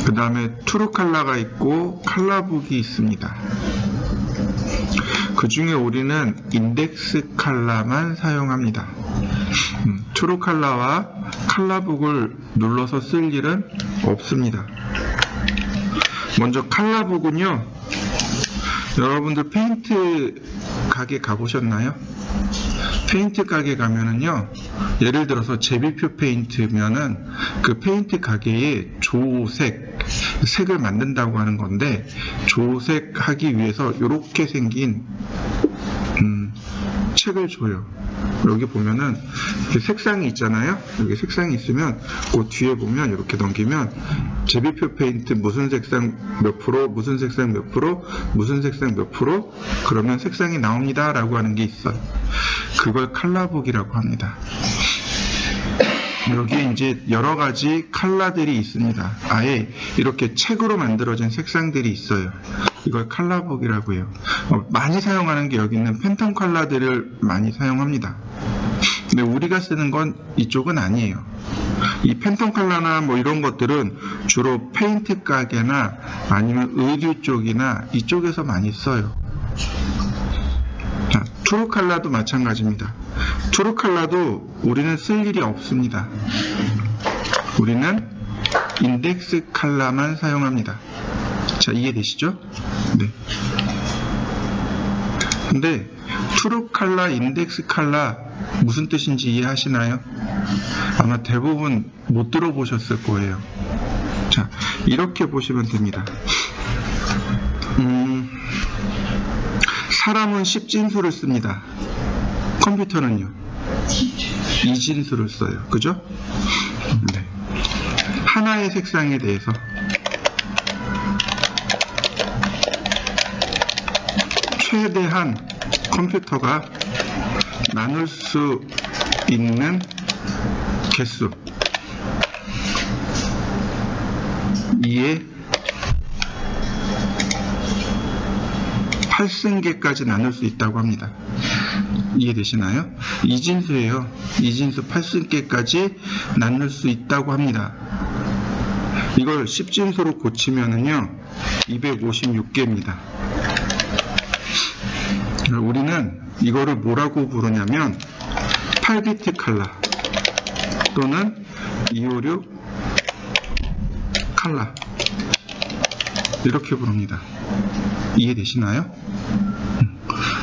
그 다음에 트루 컬러가 있고 컬러북이 있습니다. 그 중에 우리는 인덱스 컬러만 사용합니다. 트루 컬러와 컬러북을 눌러서 쓸 일은 없습니다. 먼저 컬러북은요, 여러분들 페인트 가게 가보셨나요? 페인트 가게 가면은요, 예를 들어서 제비표 페인트면은 그 페인트 가게에 조색, 색을 만든다고 하는 건데, 조색 하기 위해서 이렇게 생긴 책을 줘요. 여기 보면은 색상이 있잖아요. 여기 색상이 있으면 그 뒤에 보면 이렇게 넘기면 제비표 페인트 무슨 색상 몇 프로, 무슨 색상 몇 프로, 무슨 색상 몇 프로, 그러면 색상이 나옵니다 라고 하는 게 있어요. 그걸 컬러북이라고 합니다. 여기에 이제 여러 가지 컬러들이 있습니다. 아예 이렇게 책으로 만들어진 색상들이 있어요. 이걸 컬러북이라고 해요. 많이 사용하는 게 여기 있는 팬텀 컬러들을 많이 사용합니다. 근데 우리가 쓰는 건 이쪽은 아니에요. 이 팬텀 컬러나 뭐 이런 것들은 주로 페인트 가게나 아니면 의류 쪽이나 이쪽에서 많이 써요. 자, 트루 컬러도 마찬가지입니다. 트루 컬러도 우리는 쓸 일이 없습니다. 우리는 인덱스 컬러만 사용합니다. 자, 이해되시죠? 네. 근데 트루 컬러, 인덱스 컬러 무슨 뜻인지 이해하시나요? 아마 대부분 못 들어보셨을 거예요. 자, 이렇게 보시면 됩니다. 사람은 10진수를 씁니다. 컴퓨터는요? 2진수를 써요. 그죠? 네. 하나의 색상에 대해서 최대한 컴퓨터가 나눌 수 있는 개수 2의 8승계까지 나눌 수 있다고 합니다. 이해되시나요? 2진수예요. 2진수 8승계까지 나눌 수 있다고 합니다. 이걸 10진수로 고치면은요 256개입니다. 우리는 이거를 뭐라고 부르냐면 8비트 컬러 또는 256 컬러 이렇게 부릅니다. 이해되시나요?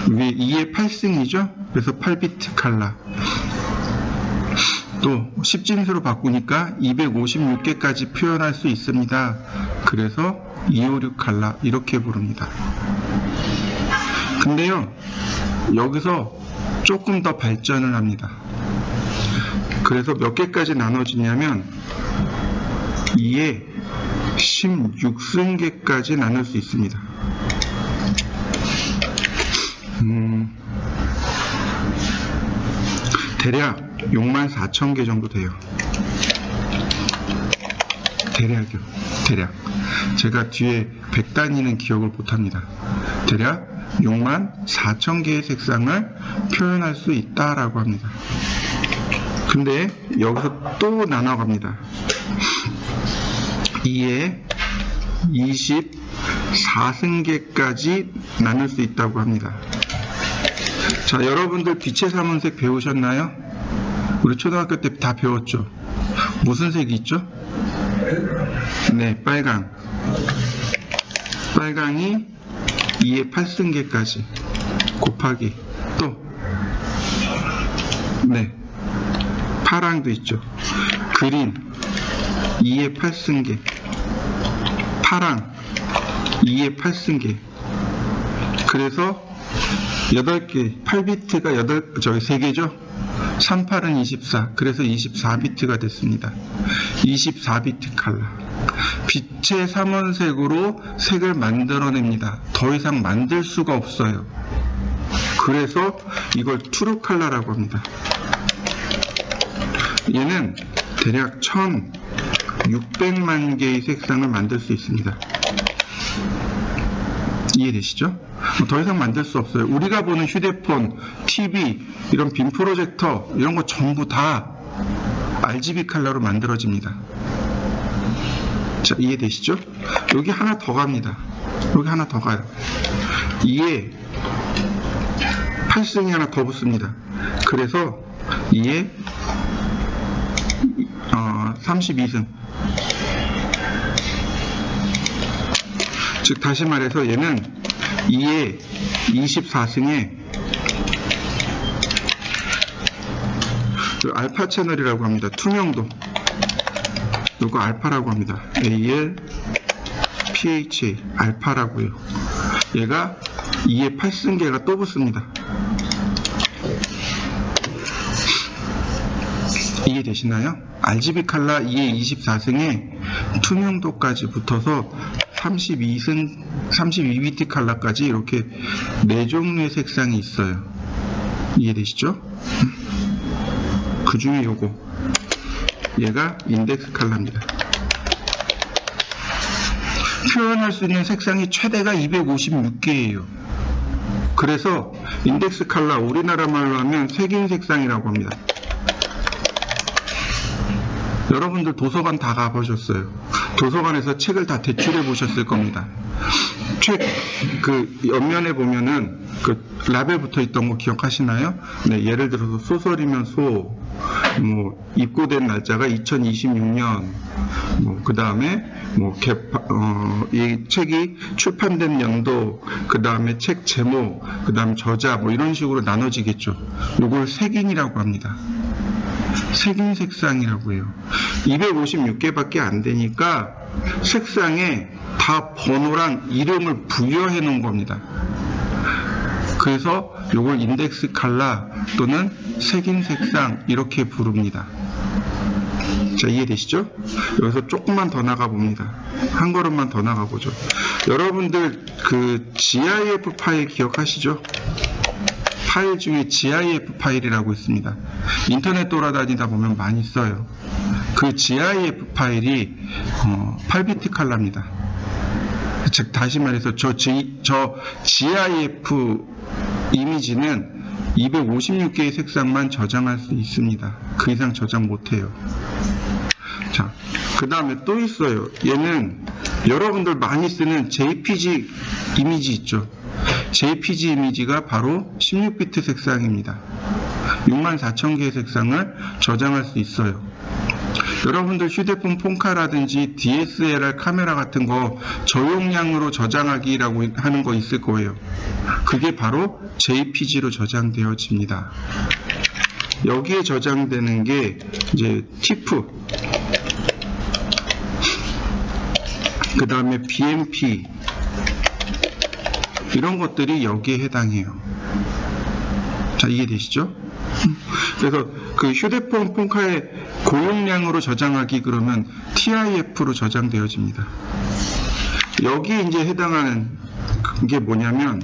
위에 2의 8승이죠? 그래서 8비트 컬러. 또 10진수로 바꾸니까 256개까지 표현할 수 있습니다. 그래서 256 컬러 이렇게 부릅니다. 근데요, 여기서 조금 더 발전을 합니다. 그래서 몇 개까지 나눠지냐면 2의 16승계까지 나눌 수 있습니다. 대략 64,000개 정도 돼요. 대략. 제가 뒤에 100단위는 기억을 못합니다. 대략 64,000개의 색상을 표현할 수 있다라고 합니다. 근데 여기서 또 나눠갑니다. 2의 24승계까지 나눌 수 있다고 합니다. 자, 여러분들 빛의 삼원색 배우셨나요? 우리 초등학교 때 다 배웠죠? 무슨 색이 있죠? 네, 빨강. 빨강이 2의 8승계까지 곱하기 또 네, 파랑도 있죠. 그린 2의 8승계, 파랑 2의 8승계. 그래서 8개, 8비트가 3개죠? 38은 24, 그래서 24비트가 됐습니다. 24비트 컬러. 빛의 삼원색으로 색을 만들어냅니다. 더 이상 만들 수가 없어요. 그래서 이걸 트루 컬러라고 합니다. 얘는 대략 1600만 개의 색상을 만들 수 있습니다. 이해되시죠? 더 이상 만들 수 없어요. 우리가 보는 휴대폰, TV, 이런 빔 프로젝터 이런 거 전부 다 RGB 컬러로 만들어집니다. 자, 이해되시죠? 여기 하나 더 갑니다. 여기 하나 더 가요. 2에 8승이 하나 더 붙습니다. 그래서 2에 32승. 즉 다시 말해서 얘는 2에 24승에 알파 채널이라고 합니다. 투명도. 이거 알파라고 합니다. AL, PHA, 알파라고요. 얘가 2에 8승계가 또 붙습니다. 이해되시나요? RGB 칼라 2에 24승에 투명도까지 붙어서 32비트 칼라까지 이렇게 4종류의 색상이 있어요. 이해되시죠? 그 중에 요거. 얘가 인덱스 칼라입니다. 표현할 수 있는 색상이 최대가 256개예요. 그래서 인덱스 칼라, 우리나라 말로 하면 색인 색상이라고 합니다. 여러분들 도서관 다 가보셨어요. 도서관에서 책을 다 대출해 보셨을 겁니다. 책 그 옆면에 보면은 그 라벨 붙어 있던 거 기억하시나요? 네, 예를 들어서 소설이면 소, 입고된 날짜가 2026년, 그 다음에 이 책이 출판된 연도, 그 다음에 책 제목, 그 다음 저자, 이런 식으로 나눠지겠죠. 이걸 색인이라고 합니다. 색인 색상이라고 해요. 256개밖에 안 되니까 색상에 다 번호랑 이름을 부여해 놓은 겁니다. 그래서 이걸 인덱스 칼라 또는 색인 색상 이렇게 부릅니다. 자, 이해되시죠? 여기서 조금만 더 나가 봅니다. 한 걸음만 더 나가 보죠. 여러분들 그 GIF 파일 기억하시죠? 파일 중에 GIF 파일이라고 있습니다. 인터넷 돌아다니다 보면 많이 써요. 그 GIF 파일이 8비트 칼라입니다. 즉 다시 말해서 저 GIF 이미지는 256개의 색상만 저장할 수 있습니다. 그 이상 저장 못해요. 자, 그 다음에 또 있어요. 얘는 여러분들 많이 쓰는 JPG 이미지 있죠. JPG 이미지가 바로 16비트 색상입니다. 64,000개의 색상을 저장할 수 있어요. 여러분들 휴대폰 폰카라든지 DSLR 카메라 같은 거 저용량으로 저장하기라고 하는 거 있을 거예요. 그게 바로 JPG로 저장되어집니다. 여기에 저장되는 게 이제 TIFF, 그 다음에 BMP, 이런 것들이 여기에 해당해요. 자, 이해되시죠? 그래서 그 휴대폰 폰카에 고용량으로 저장하기 그러면 TIF로 저장되어집니다. 여기에 이제 해당하는 게 뭐냐면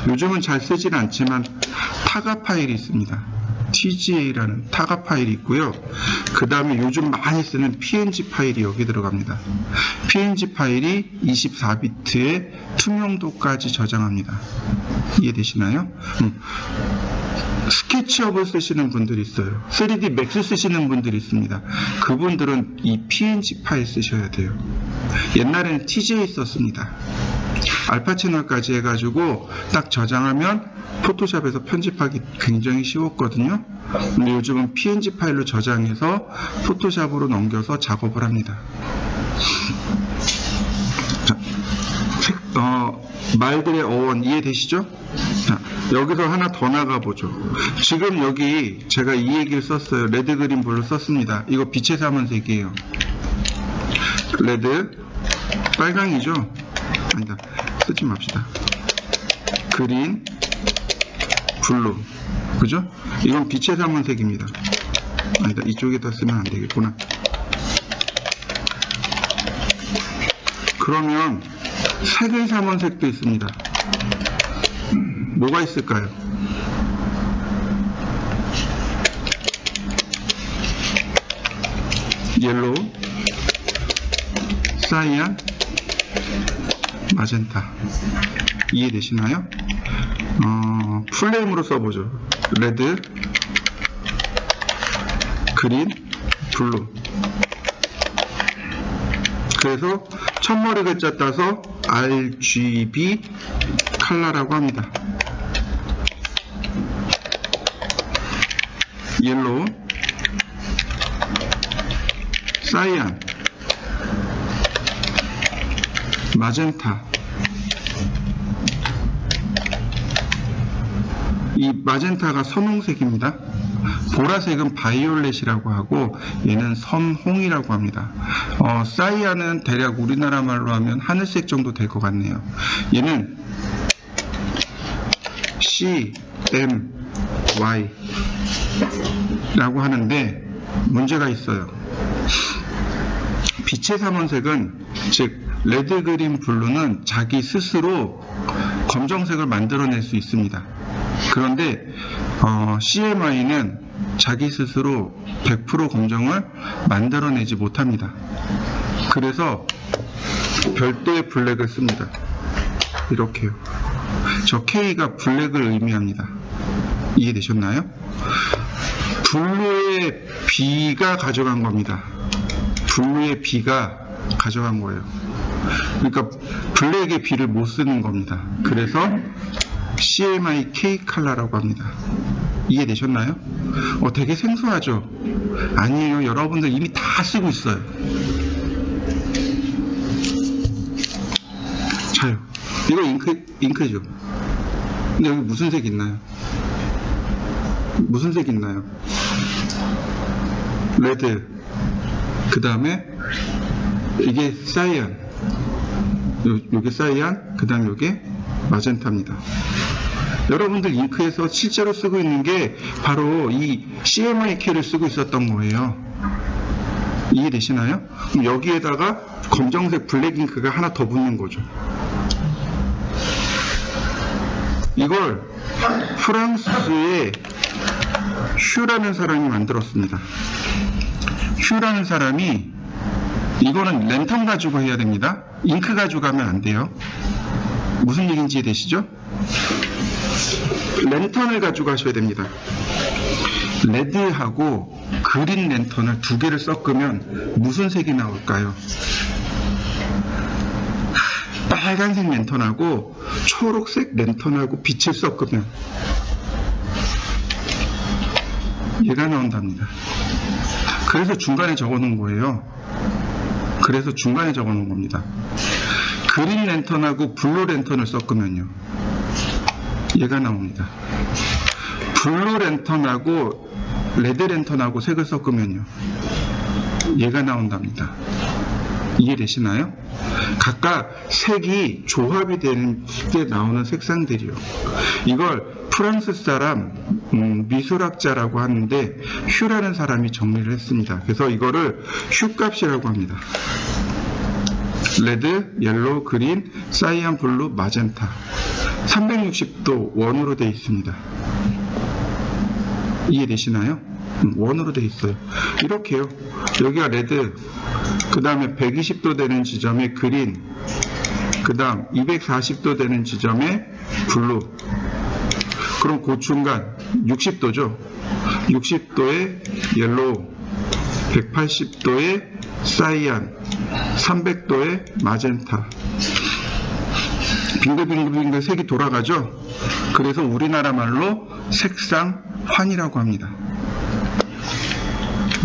요즘은 잘 쓰진 않지만 타가 파일이 있습니다. TGA라는 타가 파일이 있고요. 그 다음에 요즘 많이 쓰는 PNG 파일이 여기 들어갑니다. PNG 파일이 24비트의 투명도까지 저장합니다. 이해되시나요? 스케치업을 쓰시는 분들이 있어요. 3D 맥스 쓰시는 분들이 있습니다. 그분들은 이 PNG 파일 쓰셔야 돼요. 옛날에는 TGA 썼습니다. 알파 채널까지 해가지고 딱 저장하면 포토샵에서 편집하기 굉장히 쉬웠거든요. 근데 요즘은 PNG 파일로 저장해서 포토샵으로 넘겨서 작업을 합니다. 자, 말들의 어원 이해되시죠? 자, 여기서 하나 더 나가보죠. 지금 여기 제가 이 얘기를 썼어요. 레드, 그린, 블루 썼습니다. 이거 빛의 삼원색이에요. 레드, 빨강이죠? 아니다, 쓰지 맙시다. 그린, 블루, 그죠? 이건 빛의 삼원색입니다. 아니다, 이쪽에다 쓰면 안 되겠구나. 그러면 색의 삼원색도 있습니다. 뭐가 있을까요? 옐로우, 사이안, 마젠타. 이해되시나요? 풀네임으로 써보죠. 레드, 그린, 블루. 그래서 첫머리 글자 따서 RGB 컬러라고 합니다. 옐로우, 사이안, 마젠타. 이 마젠타가 선홍색입니다. 보라색은 바이올렛이라고 하고 얘는 선홍이라고 합니다. 사이안은 대략 우리나라 말로 하면 하늘색 정도 될 것 같네요. 얘는 CMY 라고 하는데 문제가 있어요. 빛의 삼원색은 즉 레드, 그린, 블루는 자기 스스로 검정색을 만들어낼 수 있습니다. 그런데 CMY는 자기 스스로 100% 검정을 만들어내지 못합니다. 그래서 별도의 블랙을 씁니다. 이렇게요. 저 K가 블랙을 의미합니다. 이해되셨나요? 블루의 B가 가져간 겁니다. 블루의 B가 가져간 거예요. 그러니까 블랙의 B를 못 쓰는 겁니다. 그래서 CMY K 컬러라고 합니다. 이해되셨나요? 되게 생소하죠? 아니에요. 여러분들 이미 다 쓰고 있어요. 자요. 이거 잉크죠? 근데 여기 무슨 색 있나요? 무슨 색 있나요? 레드, 그 다음에 이게 사이안, 요게 사이안, 그 다음에 요게 마젠타입니다. 여러분들 잉크에서 실제로 쓰고 있는 게 바로 이 CMYK를 쓰고 있었던 거예요. 이해되시나요? 그럼 여기에다가 검정색 블랙 잉크가 하나 더 붙는 거죠. 이걸 프랑스의 슈라는 사람이 만들었습니다. 슈라는 사람이, 이거는 랜턴 가지고 해야 됩니다. 잉크 가지고 가면 안 돼요. 무슨 얘기인지 이해되시죠? 랜턴을 가지고 하셔야 됩니다. 레드하고 그린 랜턴을 두 개를 섞으면 무슨 색이 나올까요? 빨간색 랜턴하고 초록색 랜턴하고 빛을 섞으면 얘가 나온답니다. 그래서 중간에 적어놓은 거예요. 그래서 중간에 적어놓은 겁니다. 그린 랜턴하고 블루 랜턴을 섞으면요, 얘가 나옵니다. 블루 랜턴하고 레드 랜턴하고 색을 섞으면요, 얘가 나온답니다. 이해되시나요? 각각 색이 조합이 되는 게 나오는 색상들이요. 이걸 프랑스 사람 미술학자라고 하는데 휴라는 사람이 정리를 했습니다. 그래서 이거를 휴값이라고 합니다. 레드, 옐로우, 그린, 사이안, 블루, 마젠타. 360도 원으로 되어 있습니다. 이해되시나요? 원으로 되어 있어요. 이렇게요. 여기가 레드, 그 다음에 120도 되는 지점에 그린, 그 다음 240도 되는 지점에 블루. 그럼 그 중간 60도죠. 60도에 옐로우, 180도에 사이안, 300도에 마젠타. 빙글빙글빙글 색이 돌아가죠. 그래서 우리나라 말로 색상 환이라고 합니다.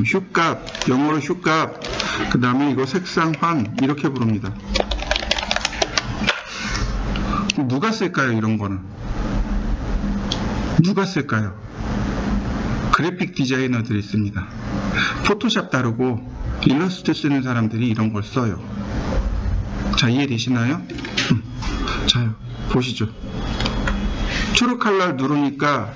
휴값, 영어로 휴값, 그 다음에 이거 색상 환, 이렇게 부릅니다. 누가 쓸까요? 이런 거는 누가 쓸까요? 그래픽 디자이너들이 씁니다. 포토샵 다루고 일러스트 쓰는 사람들이 이런 걸 써요. 자, 이해되시나요? 자, 보시죠. 초록 컬러 누르니까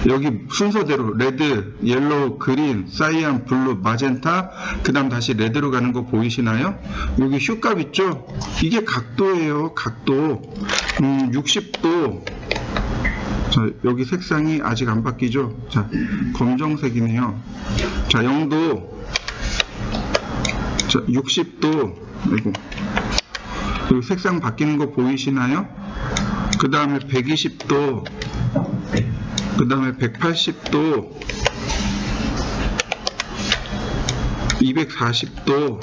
여기 순서대로 레드, 옐로우, 그린, 사이안, 블루, 마젠타, 그 다음 다시 레드로 가는 거 보이시나요? 여기 휴값 있죠? 이게 각도예요. 각도. 60도. 자, 여기 색상이 아직 안 바뀌죠? 자, 검정색이네요. 자, 0도. 자, 60도. 아이고. 여기 색상 바뀌는 거 보이시나요? 그 다음에 120도. 그 다음에 180도, 240도,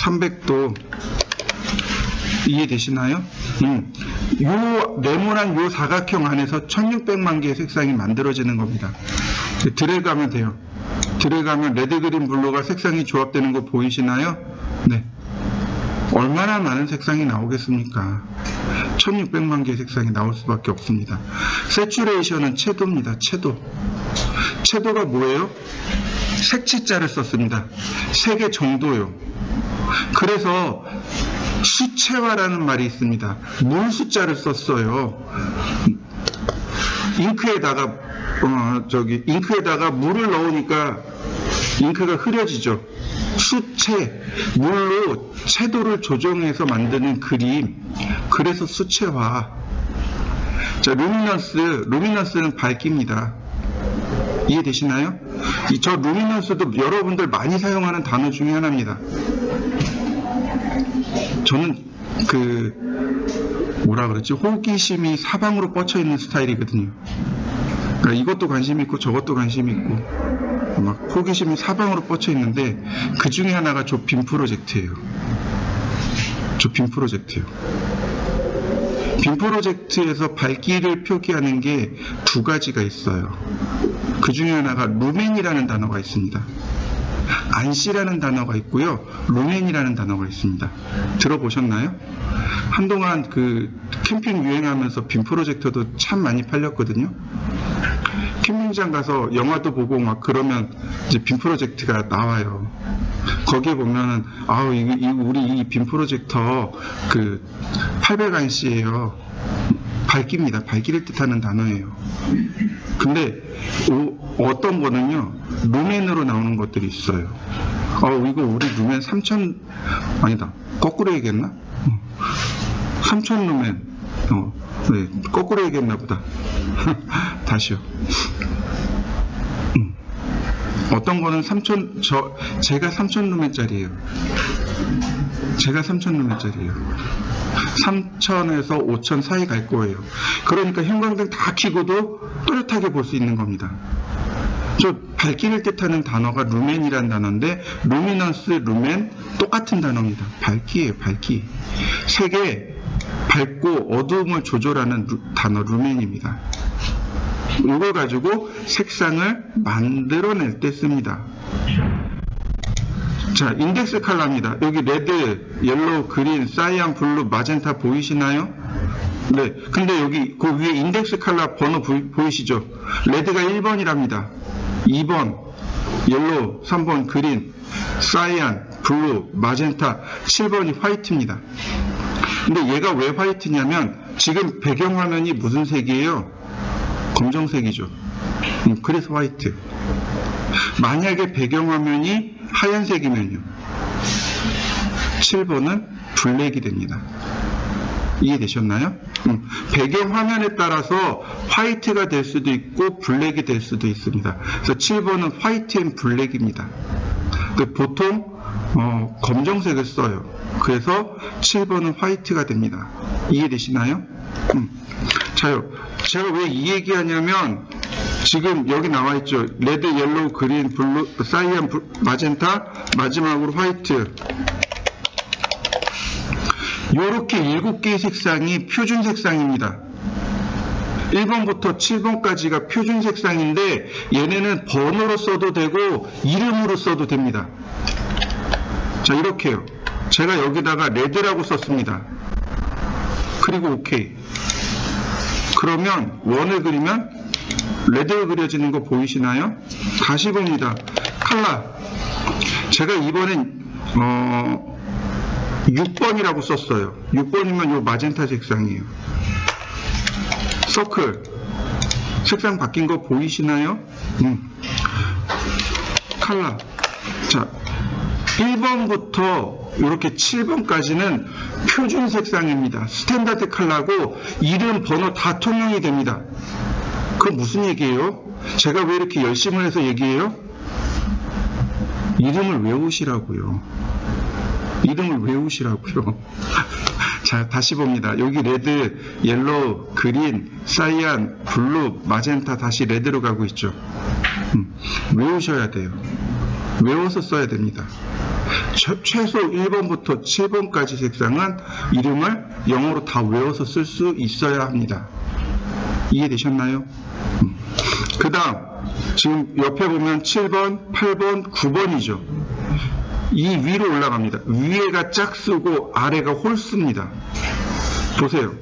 300도 이해되시나요? 요 네모난 요 사각형 안에서 1600만 개의 색상이 만들어지는 겁니다. 들어가면 돼요. 들어가면 레드, 그린, 블루가 색상이 조합되는 거 보이시나요? 네. 얼마나 많은 색상이 나오겠습니까? 1600만 개의 색상이 나올 수밖에 없습니다. 세츄레이션은 채도입니다. 채도. 채도가 뭐예요? 색채자를 썼습니다. 3개 정도요. 그래서 수채화라는 말이 있습니다. 물 숫자를 썼어요. 잉크에다가 물을 넣으니까 잉크가 흐려지죠. 수채, 물로 채도를 조정해서 만드는 그림. 그래서 수채화. 자, 루미넌스는 밝기입니다. 이해되시나요? 저 루미넌스도 여러분들 많이 사용하는 단어 중에 하나입니다. 저는 호기심이 사방으로 뻗쳐 있는 스타일이거든요. 그러니까 이것도 관심 있고 저것도 관심 있고 막 호기심이 사방으로 뻗쳐 있는데 그 중에 하나가 저 빔 프로젝트예요. 빔 프로젝트에서 밝기를 표기하는 게 2가지가 있어요. 그 중에 하나가 루멘이라는 단어가 있습니다. 안시라는 단어가 있고요. 루멘이라는 단어가 있습니다. 들어보셨나요? 한동안 캠핑 유행하면서 빔 프로젝터도 참 많이 팔렸거든요. 캠핑장 가서 영화도 보고 막 그러면 이제 빔 프로젝트가 나와요. 거기에 보면은 우리 이 빔 프로젝터 800안시예요. 밝기입니다. 밝기를 뜻하는 단어예요. 근데 어떤 거는요 루멘으로 나오는 것들이 있어요. 이거 우리 루멘 3000 아니다. 거꾸로 얘기했나? 3000 루멘. 네, 거꾸로 얘기했나 보다. 다시요. 어떤 거는 제가 3000 루멘짜리예요. 3000에서 5000 사이 갈 거예요. 그러니까 형광등 다 켜고도 또렷하게 볼 수 있는 겁니다. 저 밝기를 뜻하는 단어가 루멘이라는 단어인데 루미넌스, 루멘 똑같은 단어입니다. 밝기예요. 밝기. 색의 밝고 어두움을 조절하는 단어 루멘입니다. 이걸 가지고 색상을 만들어낼 때 씁니다. 자, 인덱스 컬러입니다. 여기 레드, 옐로우, 그린, 사이안, 블루, 마젠타 보이시나요? 네. 근데 여기 그 위에 인덱스 컬러 번호 보이시죠? 레드가 1번이랍니다. 2번, 옐로우, 3번, 그린, 사이안, 블루, 마젠타, 7번이 화이트입니다. 근데 얘가 왜 화이트냐면 지금 배경화면이 무슨 색이에요? 검정색이죠. 그래서 화이트. 만약에 배경화면이 하얀색이면요 7번은 블랙이 됩니다. 이해되셨나요? 배경화면에 따라서 화이트가 될 수도 있고 블랙이 될 수도 있습니다. 그래서 7번은 화이트 앤 블랙입니다. 보통 검정색을 써요. 그래서 7번은 화이트가 됩니다. 이해되시나요? 자요. 제가 왜 이 얘기하냐면 지금 여기 나와 있죠. 레드, 옐로우, 그린, 블루, 사이안, 마젠타, 마지막으로 화이트. 요렇게 7개의 색상이 표준 색상입니다. 1번부터 7번까지가 표준 색상인데 얘네는 번호로 써도 되고 이름으로 써도 됩니다. 자, 이렇게요. 제가 여기다가 레드라고 썼습니다. 그리고 오케이. 그러면 원을 그리면 레드가 그려지는 거 보이시나요? 다시 봅니다. 컬러. 제가 이번엔 6번이라고 썼어요. 6번이면 요 마젠타 색상이에요. 서클. 색상 바뀐 거 보이시나요? 컬러. 자, 1번부터 이렇게 7번까지는 표준 색상입니다. 스탠다드 컬러고 이름, 번호 다 통용이 됩니다. 그건 무슨 얘기예요? 제가 왜 이렇게 열심히 해서 얘기해요? 이름을 외우시라고요. 이름을 외우시라고요. 자, 다시 봅니다. 여기 레드, 옐로우, 그린, 사이안, 블루, 마젠타 다시 레드로 가고 있죠. 외우셔야 돼요. 외워서 써야 됩니다. 최소 1번부터 7번까지 색상은 이름을 영어로 다 외워서 쓸 수 있어야 합니다. 이해되셨나요? 그 다음 지금 옆에 보면 7번, 8번, 9번이죠. 이 위로 올라갑니다. 위에가 짝수고 아래가 홀수입니다. 보세요.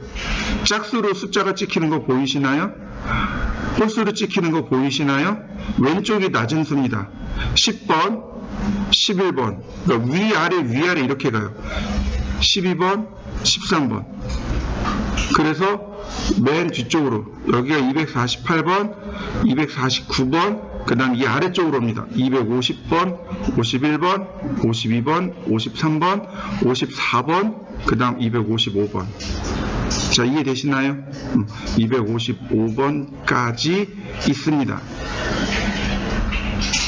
짝수로 숫자가 찍히는 거 보이시나요? 홀수로 찍히는 거 보이시나요? 왼쪽이 낮은 수입니다. 10번, 11번. 그러니까 위아래 이렇게 가요. 12번, 13번. 그래서 맨 뒤쪽으로 여기가 248번, 249번, 그 다음 이 아래쪽으로 옵니다. 250번, 51번, 52번, 53번, 54번, 그 다음 255번. 자, 이해되시나요? 255번까지 있습니다.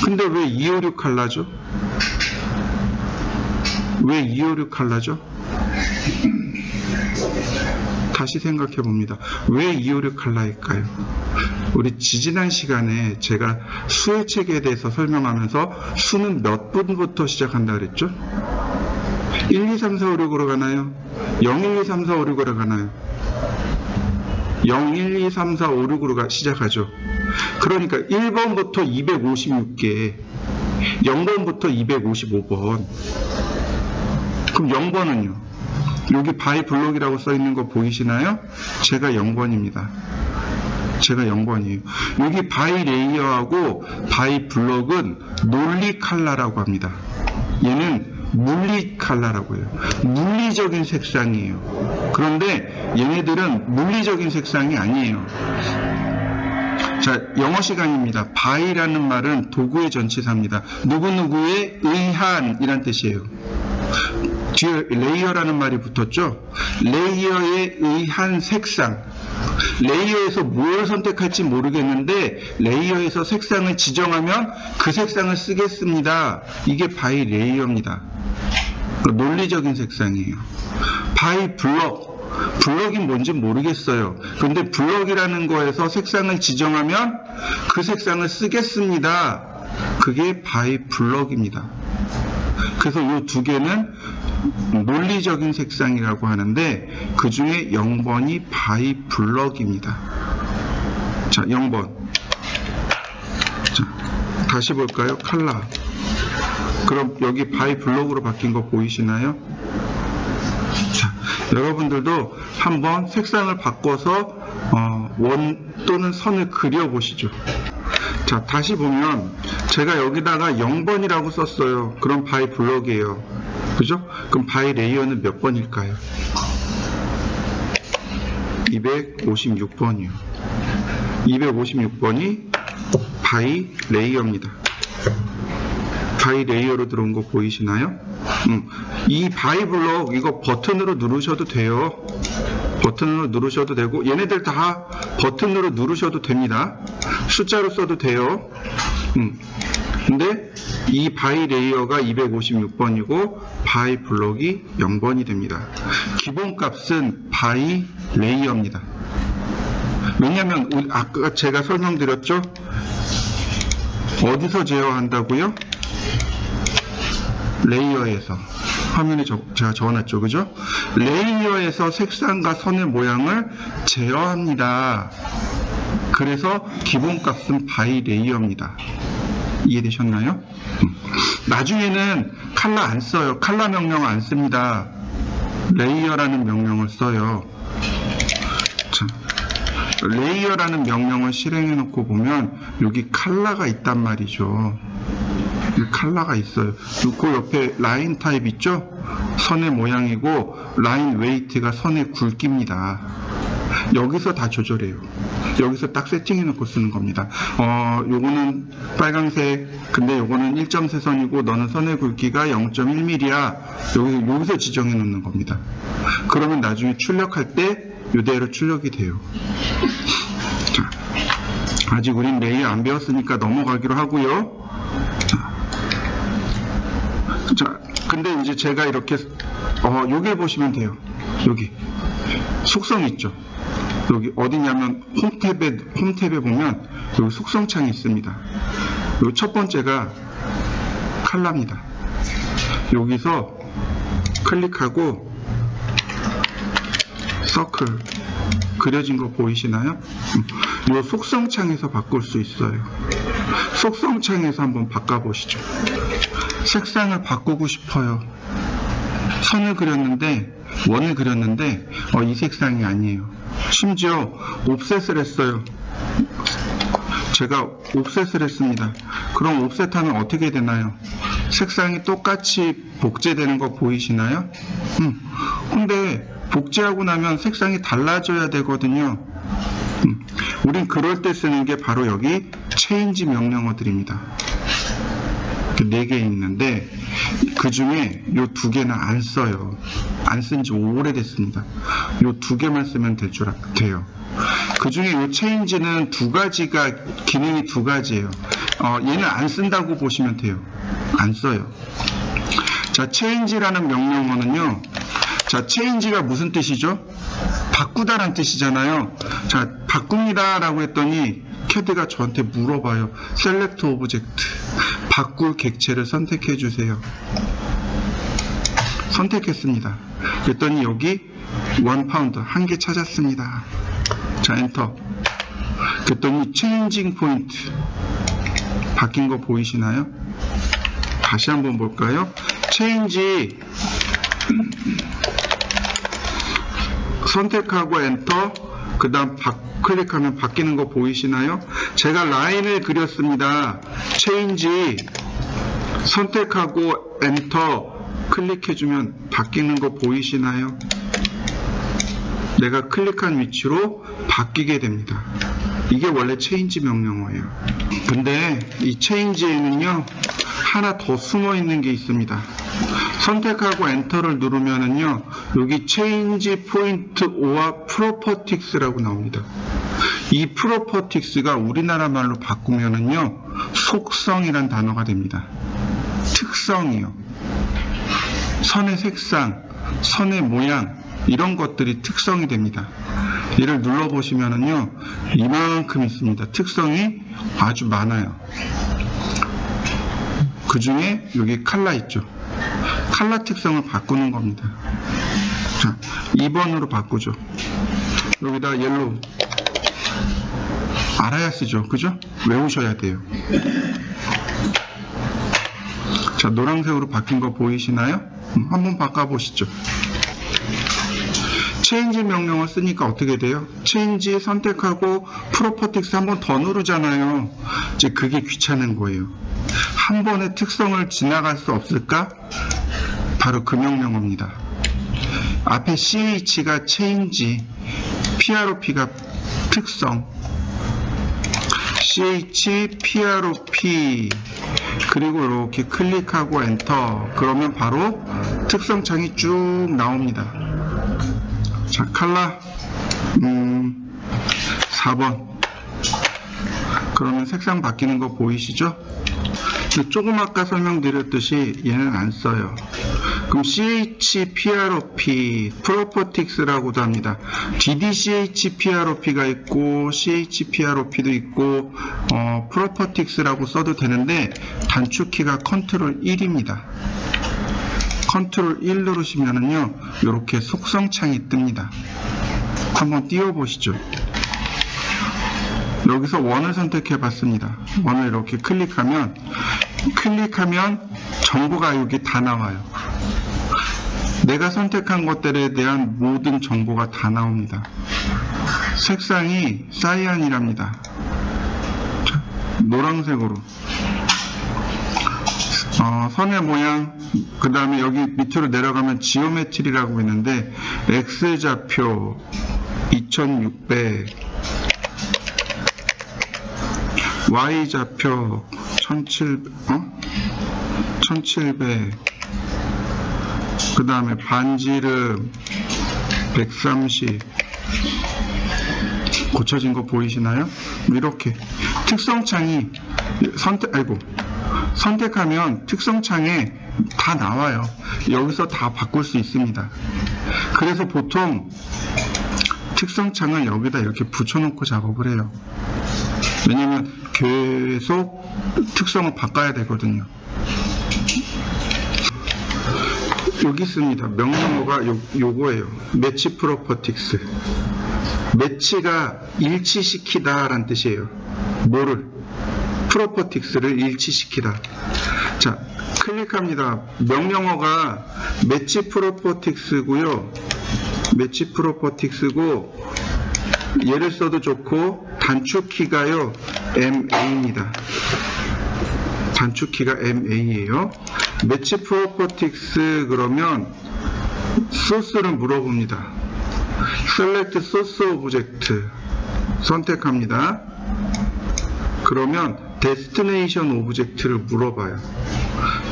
근데 왜 256 컬러죠? 왜 256 컬러죠? 다시 생각해 봅니다. 왜 256 컬러일까요? 우리 지지난 시간에 제가 수의 체계에 대해서 설명하면서 수는 몇 분부터 시작한다 그랬죠? 1, 2, 3, 4, 5, 6으로 가나요? 0, 1, 2, 3, 4, 5, 6으로 가나요? 0, 1, 2, 3, 4, 5, 6으로 시작하죠. 그러니까 1번부터 256개, 0번부터 255번. 그럼 0번은요? 여기 바이 블록이라고 써있는 거 보이시나요? 제가 0번입니다. 제가 0번이에요. 여기 바이 레이어하고 바이 블록은 논리 컬러라고 합니다. 얘는 물리 컬러라고 해요. 물리적인 색상이에요. 그런데 얘네들은 물리적인 색상이 아니에요. 자, 영어 시간입니다. 바이라는 말은 도구의 전치사입니다. 누구누구에 의한이란 뜻이에요. 뒤에 레이어라는 말이 붙었죠. 레이어에 의한 색상. 레이어에서 뭘 선택할지 모르겠는데 레이어에서 색상을 지정하면 그 색상을 쓰겠습니다. 이게 바이 레이어입니다. 논리적인 색상이에요. 바이 블럭. 블럭이 뭔지 모르겠어요. 근데 블럭이라는 거에서 색상을 지정하면 그 색상을 쓰겠습니다. 그게 바이 블럭입니다. 그래서 이 두 개는 논리적인 색상이라고 하는데 그 중에 0번이 바이 블럭입니다. 자, 0번. 자, 다시 볼까요? 컬러. 그럼 여기 바이 블럭으로 바뀐 거 보이시나요? 자, 여러분들도 한번 색상을 바꿔서 원 또는 선을 그려보시죠. 자, 다시 보면 제가 여기다가 0번이라고 썼어요. 그럼 바이 블럭이에요. 그죠? 그럼 바이 레이어는 몇 번일까요? 256번이요. 256번이 바이 레이어입니다. 바이 레이어로 들어온 거 보이시나요? 이 바이 블록 이거 버튼으로 누르셔도 돼요. 버튼으로 누르셔도 되고 얘네들 다 버튼으로 누르셔도 됩니다. 숫자로 써도 돼요. 근데 이 바이 레이어가 256번이고 바이 블록이 0번이 됩니다. 기본값은 바이 레이어입니다. 왜냐하면 아까 제가 설명드렸죠? 어디서 제어한다고요? 레이어에서. 화면에 제가 적어놨죠, 그죠? 레이어에서 색상과 선의 모양을 제어합니다. 그래서 기본값은 바이 레이어입니다. 이해되셨나요? 나중에는 컬러 안 써요. 컬러 명령 안 씁니다. 레이어라는 명령을 써요. 자, 레이어라는 명령을 실행해 놓고 보면 여기 컬러가 있단 말이죠. 컬러가 있어요. 그 옆에 라인 타입 있죠? 선의 모양이고 라인 웨이트가 선의 굵기입니다. 여기서 다 조절해요. 여기서 딱 세팅해 놓고 쓰는 겁니다. 요거는 빨강색, 근데 요거는 1.3선이고 너는 선의 굵기가 0.1mm야. 여기서 지정해 놓는 겁니다. 그러면 나중에 출력할 때 이대로 출력이 돼요. 자, 아직 우린 레이어 안 배웠으니까 넘어가기로 하고요. 자, 근데 이제 제가 이렇게 여기 보시면 돼요. 여기 속성 있죠. 여기 어디냐면 홈탭에 보면 여기 속성창이 있습니다. 여기 첫 번째가 컬러입니다. 여기서 클릭하고 서클 그려진 거 보이시나요? 이 속성창에서 바꿀 수 있어요. 속성창에서 한번 바꿔보시죠. 색상을 바꾸고 싶어요. 선을 그렸는데, 원을 그렸는데 이 색상이 아니에요. 심지어 옵셋을 했어요. 제가 옵셋을 했습니다. 그럼 옵셋하면 어떻게 되나요? 색상이 똑같이 복제되는 거 보이시나요? 근데 복제하고 나면 색상이 달라져야 되거든요. 우린 그럴 때 쓰는 게 바로 여기 change 명령어들입니다. 4개 있는데 그 중에 요 2개는 안 써요. 안 쓴 지 오래됐습니다. 요 2개만 쓰면 돼요. 그 중에 요 change는 기능이 2가지예요. 얘는 안 쓴다고 보시면 돼요. 안 써요. 자, change라는 명령어는요. 자, change가 무슨 뜻이죠? 바꾸다란 뜻이잖아요. 자, 바꿉니다 라고 했더니 CAD가 저한테 물어봐요. select object, 바꿀 객체를 선택해 주세요. 선택했습니다. 그랬더니 여기 1 파운드, 1개 찾았습니다. 자, 엔터. 그랬더니 changing point, 바뀐 거 보이시나요? 다시 한번 볼까요? change, 선택하고 엔터, 그 다음 클릭하면 바뀌는 거 보이시나요? 제가 라인을 그렸습니다. change, 선택하고 엔터, 클릭해주면 바뀌는 거 보이시나요? 내가 클릭한 위치로 바뀌게 됩니다. 이게 원래 change 명령어예요. 근데 이 change에는요, 하나 더 숨어 있는 게 있습니다. 선택하고 엔터를 누르면은요, 여기 change point or properties라고 나옵니다. 이 properties가 우리나라 말로 바꾸면은요, 속성이란 단어가 됩니다. 특성이요. 선의 색상, 선의 모양, 이런 것들이 특성이 됩니다. 얘를 눌러보시면은요, 이만큼 있습니다. 특성이 아주 많아요. 그 중에 여기 컬러 있죠. 컬러 특성을 바꾸는 겁니다. 자, 2번으로 바꾸죠. 여기다 옐로우. 알아야 쓰죠. 그죠? 외우셔야 돼요. 자, 노란색으로 바뀐 거 보이시나요? 한번 바꿔보시죠. change 명령을 쓰니까 어떻게 돼요? change 선택하고 properties 한번 더 누르잖아요. 이제 그게 귀찮은 거예요. 한 번에 특성을 지나갈 수 없을까? 바로 그 명령어입니다. 앞에 ch가 change, prop가 특성, ch, prop, 그리고 이렇게 클릭하고 엔터, 그러면 바로 특성 창이 쭉 나옵니다. 자, 컬러 4번. 그러면 색상 바뀌는 거 보이시죠? 조금 아까 설명드렸듯이 얘는 안 써요. 그럼 CHPROP, Properties라고도 합니다. DDCHPROP가 있고 CHPROP도 있고 Properties라고 써도 되는데 단축키가 컨트롤 1입니다. 컨트롤 1 누르시면은요, 이렇게 속성창이 뜹니다. 한번 띄워보시죠. 여기서 원을 선택해 봤습니다. 원을 이렇게 클릭하면 정보가 여기 다 나와요. 내가 선택한 것들에 대한 모든 정보가 다 나옵니다. 색상이 사이안이랍니다. 노란색으로. 선의 모양, 그 다음에 여기 밑으로 내려가면 지오메트리라고 있는데 X좌표 2600, Y좌표 1700, 그 다음에 반지름 130, 고쳐진 거 보이시나요? 이렇게 특성창이 선택하면 특성창에 다 나와요. 여기서 다 바꿀 수 있습니다. 그래서 보통 특성창을 여기다 이렇게 붙여놓고 작업을 해요. 왜냐면 계속 특성을 바꿔야 되거든요. 여기 있습니다. 명령어가 요거예요. 매치 프로퍼틱스. 매치가 일치시키다 라는 뜻이에요. 뭐를? 프로퍼틱스를 일치시키다. 자, 클릭합니다. 명령어가 매치 프로퍼틱스고요. 매치 프로퍼틱스고, 얘를 써도 좋고, 단축키가요, MA입니다. 단축키가 MA예요. 매치 프로퍼틱스 그러면 소스를 물어봅니다. select source object 선택합니다. 그러면 destination object를 물어봐요.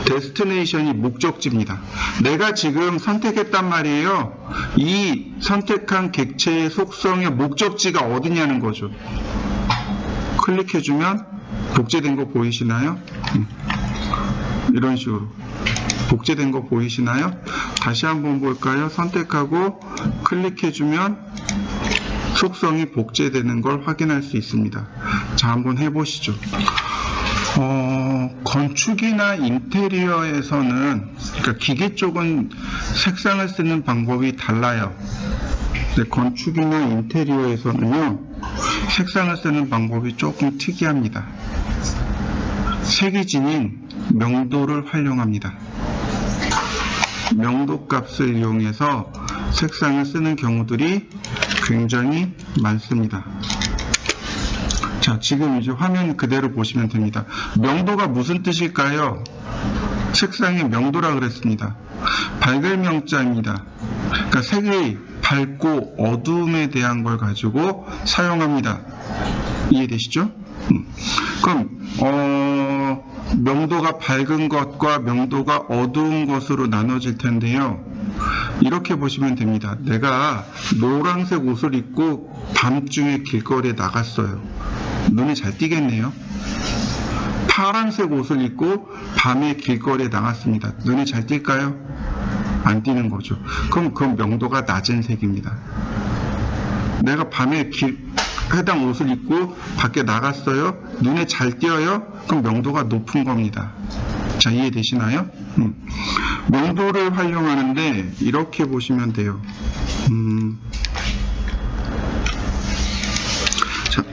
destination이 목적지입니다. 내가 지금 선택했단 말이에요. 이 선택한 객체의 속성의 목적지가 어디냐는 거죠. 클릭해주면 복제된 거 보이시나요? 이런 식으로 복제된 거 보이시나요? 다시 한번 볼까요? 선택하고 클릭해주면 속성이 복제되는 걸 확인할 수 있습니다. 자, 한번 해보시죠. 건축이나 인테리어에서는, 그러니까 기계 쪽은 색상을 쓰는 방법이 달라요. 근데 건축이나 인테리어에서는요, 색상을 쓰는 방법이 조금 특이합니다. 색이 지닌 명도를 활용합니다. 명도 값을 이용해서 색상을 쓰는 경우들이 굉장히 많습니다. 자, 지금 이제 화면 그대로 보시면 됩니다. 명도가 무슨 뜻일까요? 색상의 명도라 그랬습니다. 밝을 명자입니다. 그러니까 색이 밝고 어두움에 대한 걸 가지고 사용합니다. 이해되시죠? 그럼 명도가 밝은 것과 명도가 어두운 것으로 나눠질 텐데요. 이렇게 보시면 됩니다. 내가 노란색 옷을 입고 밤중에 길거리에 나갔어요. 눈에 잘 띄겠네요. 파란색 옷을 입고 밤에 길거리에 나갔습니다. 눈에 잘 띌까요? 안 띄는 거죠. 그럼 그 명도가 낮은 색입니다. 내가 밤에 해당 옷을 입고 밖에 나갔어요. 눈에 잘 띄어요. 그럼 명도가 높은 겁니다. 자, 이해되시나요? 명도를 활용하는데 이렇게 보시면 돼요. 자,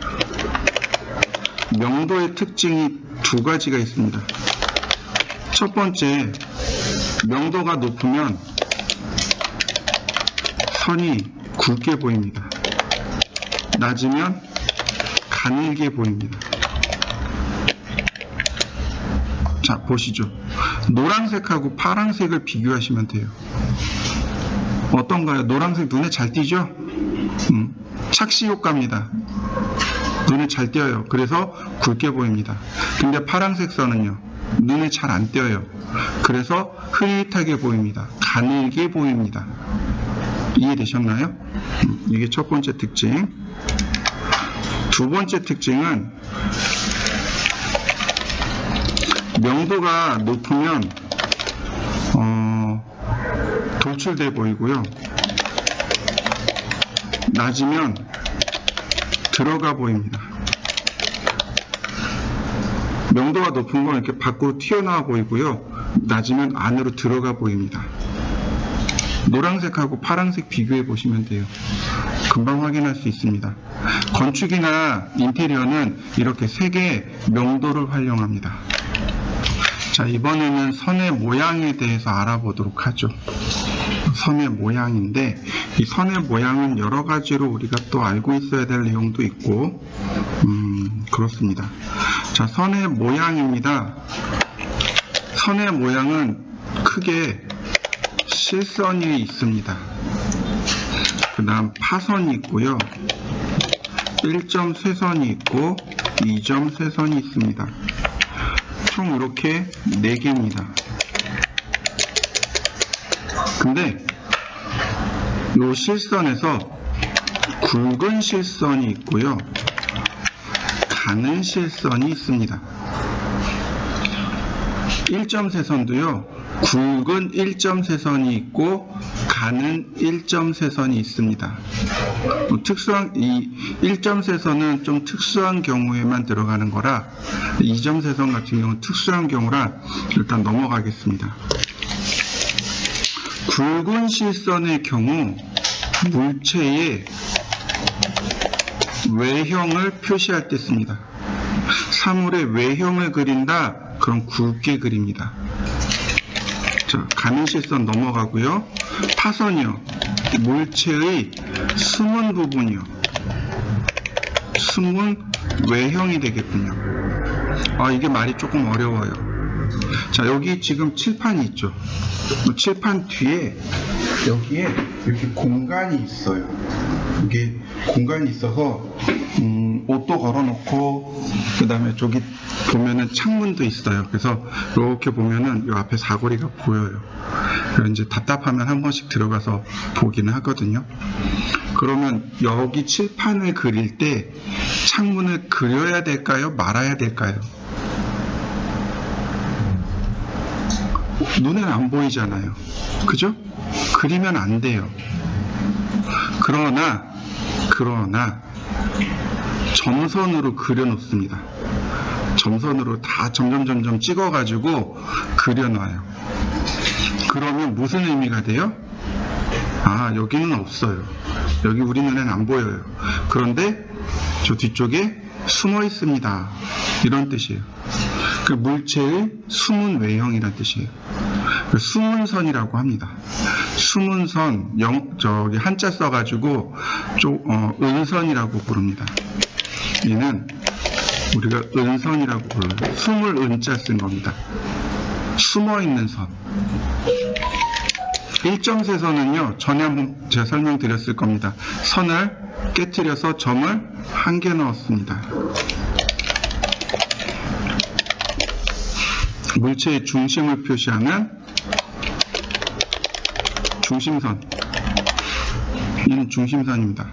명도의 특징이 두 가지가 있습니다. 첫 번째, 명도가 높으면 선이 굵게 보입니다. 낮으면 가늘게 보입니다. 자, 보시죠. 노란색하고 파란색을 비교하시면 돼요. 어떤가요? 노란색 눈에 잘 띄죠? 착시 효과입니다. 눈에 잘 띄어요. 그래서 굵게 보입니다. 근데 파란색 선은요, 눈에 잘 안 띄어요. 그래서 흐릿하게 보입니다. 가늘게 보입니다. 이해되셨나요? 이게 첫 번째 특징. 두 번째 특징은 명도가 높으면 돌출돼 보이고요. 낮으면 들어가 보입니다. 명도가 높은 건 이렇게 밖으로 튀어나와 보이고요. 낮으면 안으로 들어가 보입니다. 노란색하고 파란색 비교해 보시면 돼요. 금방 확인할 수 있습니다. 건축이나 인테리어는 이렇게 색의 명도를 활용합니다. 자, 이번에는 선의 모양에 대해서 알아보도록 하죠. 선의 모양인데, 이 선의 모양은 여러 가지로 우리가 또 알고 있어야 될 내용도 있고, 그렇습니다. 자, 선의 모양입니다. 선의 모양은 크게 실선이 있습니다. 그 다음 파선이 있고요. 1점 쇄선이 있고 2점 쇄선이 있습니다. 총 이렇게 4개입니다. 근데 이 실선에서 굵은 실선이 있고요. 가는 실선이 있습니다. 1점 쇄선도요. 굵은 1점 쇄선이 있고 가는 1점 쇄선이 있습니다. 특수한 이 1점 쇄선은 좀 특수한 경우에만 들어가는 거라 2점 쇄선 같은 경우는 특수한 경우라 일단 넘어가겠습니다. 굵은 실선의 경우 물체의 외형을 표시할 때 씁니다. 사물의 외형을 그린다? 그럼 굵게 그립니다. 자, 가는 실선 넘어가고요. 파선이요. 물체의 숨은 부분이요. 숨은 외형이 되겠군요. 이게 말이 조금 어려워요. 자, 여기 지금 칠판이 있죠. 칠판 뒤에 여기에 이렇게 공간이 있어요. 이게 공간이 있어서 옷도 걸어놓고 그 다음에 저기 보면은 창문도 있어요. 그래서 이렇게 보면은 이 앞에 사거리가 보여요. 그래서 이제 답답하면 한 번씩 들어가서 보기는 하거든요. 그러면 여기 칠판을 그릴 때 창문을 그려야 될까요? 말아야 될까요? 눈에는 안 보이잖아요. 그죠? 그리면 안 돼요. 그러나 점선으로 그려놓습니다. 점선으로 다 점점 찍어가지고 그려놔요. 그러면 무슨 의미가 돼요? 여기는 없어요. 여기 우리 눈에는 안 보여요. 그런데 저 뒤쪽에 숨어 있습니다. 이런 뜻이에요. 그 물체의 숨은 외형이란 뜻이에요. 숨은 선이라고 합니다. 숨은 선, 저기 한자 써가지고 은선이라고 부릅니다. 얘는 우리가 은선이라고 불러요. 숨을 은자 쓴 겁니다. 숨어 있는 선. 일점세선은요, 전에 한번 제가 설명드렸을 겁니다. 선을 깨트려서 점을 한 개 넣었습니다. 물체의 중심을 표시하는 중심선. 얘는 중심선입니다.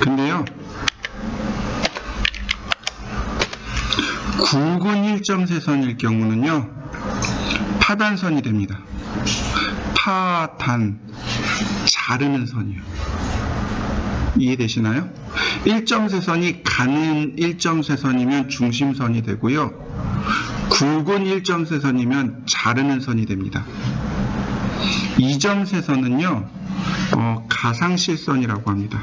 근데요, 굵은 일점세선일 경우는요, 파단선이 됩니다. 파단, 자르는 선이요. 이해되시나요? 일점세선이 가는 일점세선이면 중심선이 되고요. 굵은 일점세선이면 자르는 선이 됩니다. 이점세선은요, 가상실선이라고 합니다.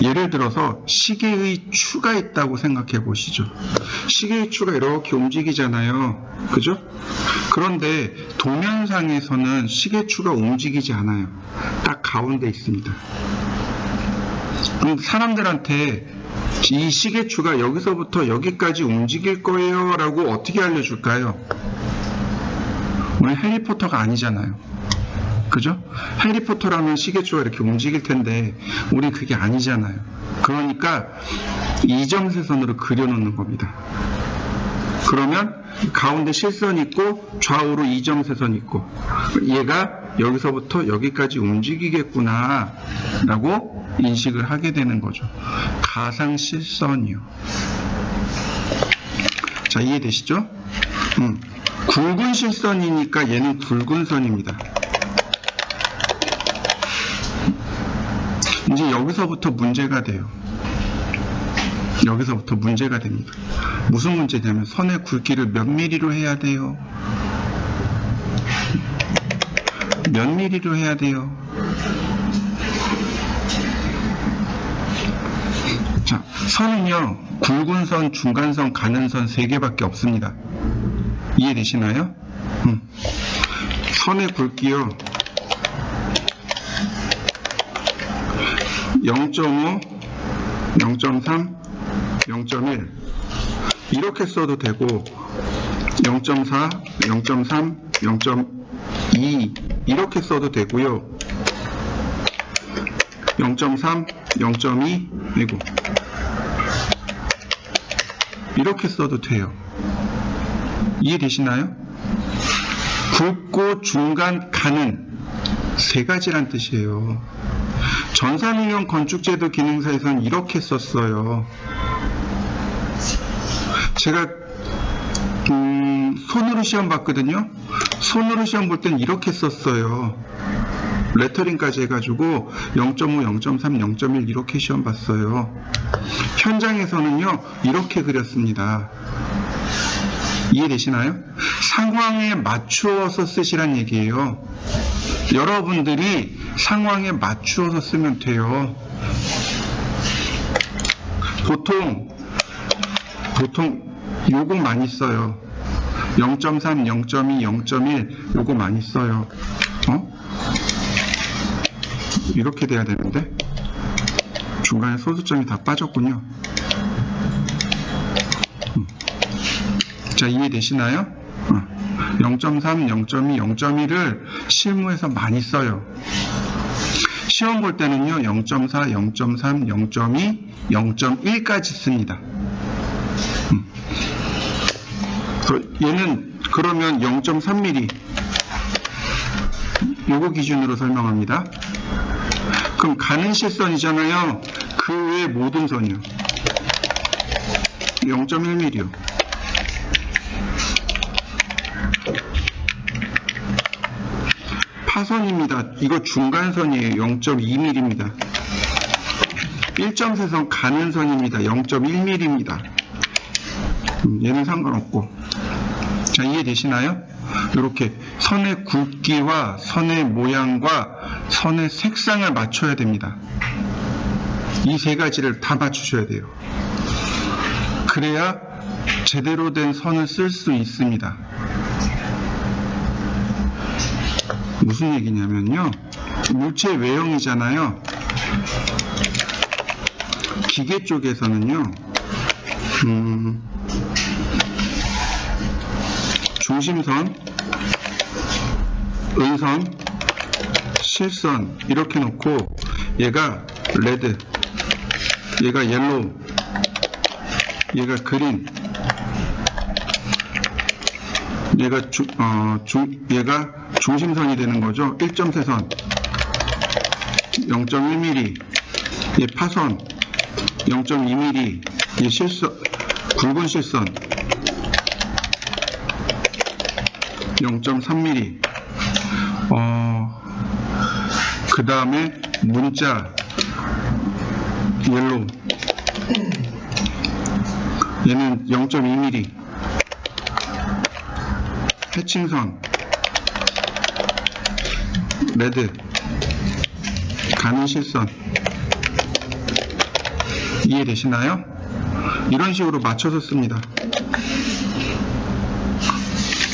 예를 들어서 시계의 추가 있다고 생각해 보시죠. 시계의 추가 이렇게 움직이잖아요. 그죠? 그런데 도면상에서는 시계추가 움직이지 않아요. 딱 가운데 있습니다. 그럼 사람들한테 이 시계추가 여기서부터 여기까지 움직일 거예요 라고 어떻게 알려줄까요? 우리 해리포터가 아니잖아요. 그죠? 해리포터라면 시계추가 이렇게 움직일 텐데 우린 그게 아니잖아요. 그러니까 이점세선으로 그려놓는 겁니다. 그러면 가운데 실선 있고 좌우로 이점세선 있고 얘가 여기서부터 여기까지 움직이겠구나 라고 인식을 하게 되는 거죠. 가상실선이요. 자, 이해되시죠? 굵은 실선이니까 얘는 굵은 선입니다. 이제 여기서부터 문제가 돼요. 여기서부터 문제가 됩니다. 무슨 문제냐면 선의 굵기를 몇 미리로 해야 돼요? 몇 미리로 해야 돼요? 자, 선은요, 굵은 선, 중간선, 가는 선 3개밖에 없습니다. 이해되시나요? 선의 굵기요, 0.5, 0.3, 0.1 이렇게 써도 되고 0.4, 0.3, 0.2 이렇게 써도 되고요. 0.3, 0.2 그리고 이렇게 써도 돼요. 이해되시나요? 굵고 중간 가는 3가지란 뜻이에요. 전산응용 건축제도 기능사에서는 이렇게 썼어요. 제가 손으로 시험 봤거든요. 손으로 시험 볼 땐 이렇게 썼어요. 레터링까지 해가지고 0.5, 0.3, 0.1 이렇게 시험 봤어요. 현장에서는요, 이렇게 그렸습니다. 이해되시나요? 상황에 맞추어서 쓰시란 얘기예요. 여러분들이 상황에 맞추어서 쓰면 돼요. 보통 요거 많이 써요. 0.3, 0.2, 0.1 요거 많이 써요. 이렇게 돼야 되는데 중간에 소수점이 다 빠졌군요. 자, 이해되시나요? 0.3, 0.2, 0.1을 실무에서 많이 써요. 시험 볼 때는요, 0.4, 0.3, 0.2, 0.1까지 씁니다. 얘는 그러면 0.3mm 요거 기준으로 설명합니다. 그럼 가는 실선이잖아요. 그 외의 모든 선이요. 0.1mm요. 파선입니다. 이거 중간선이에요. 0.2mm입니다. 1.4선 가는 선입니다. 0.1mm입니다. 얘는 상관없고. 자, 이해되시나요? 이렇게 선의 굵기와 선의 모양과 선의 색상을 맞춰야 됩니다. 이 세 가지를 다 맞추셔야 돼요. 그래야 제대로 된 선을 쓸 수 있습니다. 무슨 얘기냐면요, 물체 외형이잖아요. 기계 쪽에서는요, 중심선, 은선, 실선 이렇게 놓고 얘가 레드, 얘가 옐로우, 얘가 그린, 얘가 얘가 중심선이 되는 거죠. 1.3선, 0.1mm, 얘 파선, 0.2mm, 얘 실선, 굵은 실선, 0.3mm. 그 다음에 문자, 옐로우, 얘는 0.2mm. 해칭선, 레드, 가는 실선. 이해되시나요? 이런 식으로 맞춰서 씁니다.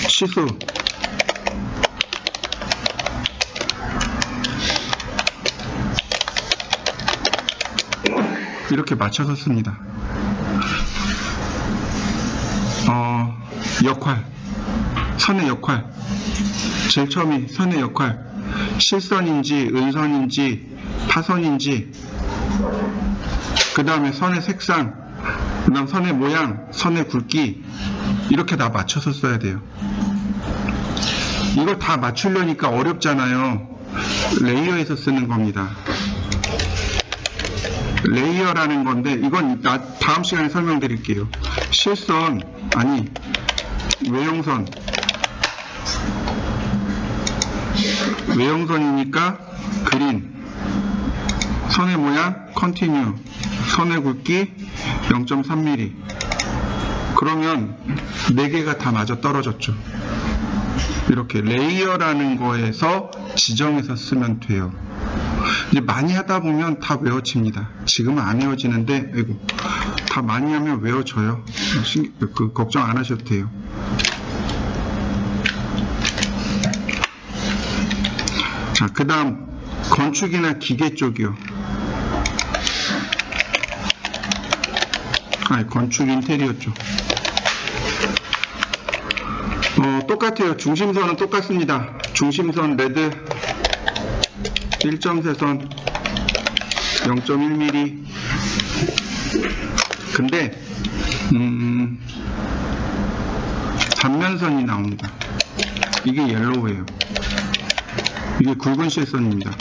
시수, 이렇게 맞춰서 씁니다. 역할, 선의 역할, 제일 처음이 선의 역할, 실선인지 은선인지 파선인지, 그 다음에 선의 색상, 그 다음 선의 모양, 선의 굵기, 이렇게 다 맞춰서 써야 돼요. 이걸 다 맞추려니까 어렵잖아요. 레이어에서 쓰는 겁니다. 레이어라는 건데, 이건 다음 시간에 설명드릴게요. 실선, 아니 외형선, 외형선이니까 그린, 선의 모양 컨티뉴, 선의 굵기 0.3mm. 그러면 4개가 다 맞아 떨어졌죠. 이렇게 레이어라는 거에서 지정해서 쓰면 돼요. 이제 많이 하다 보면 다 외워집니다. 지금은 안 외워지는데, 아이고, 다 많이 하면 외워져요. 걱정 안 하셔도 돼요. 자, 그 다음 건축이나 기계 쪽이요. 건축 인테리어 쪽. 똑같아요. 중심선은 똑같습니다. 중심선 레드, 1.3선, 0.1mm. 근데 단면선이 나옵니다. 이게 옐로우예요. 이게 굵은 실선입니다.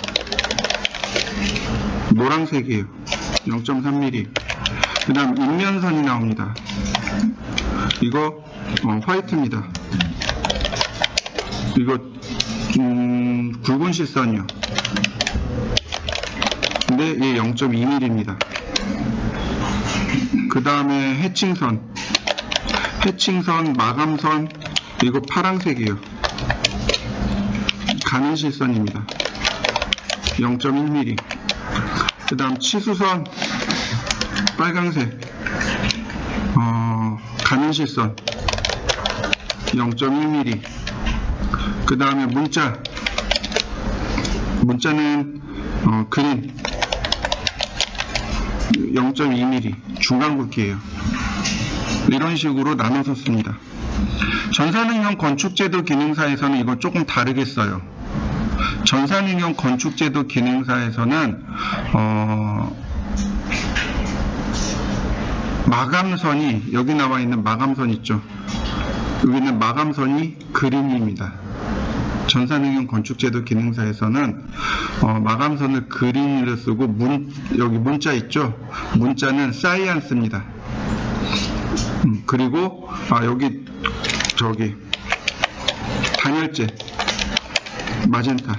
노란색이에요. 0.3mm. 그 다음 인면선이 나옵니다. 이거 화이트입니다. 이거 굵은 실선이요. 근데 얘 0.2mm입니다. 그 다음에 해칭선, 마감선, 이거 파란색이에요. 가는 실선입니다. 0.1mm. 그 다음 치수선, 빨강색, 가는 실선, 0.1mm. 그 다음에 문자는 그린, 0.2mm, 중간 굵기예요. 이런 식으로 나눠서 씁니다. 전산응용 건축제도 기능사에서는 이걸 조금 다르게 써요. 전산응용 건축제도 기능사에서는 마감선이, 여기 나와 있는 마감선 있죠. 여기 있는 마감선이 그린입니다. 전산응용 건축제도 기능사에서는 마감선을 그린으로 쓰고 여기 문자 있죠. 문자는 사이언스입니다. 그리고 여기 단열재 마젠타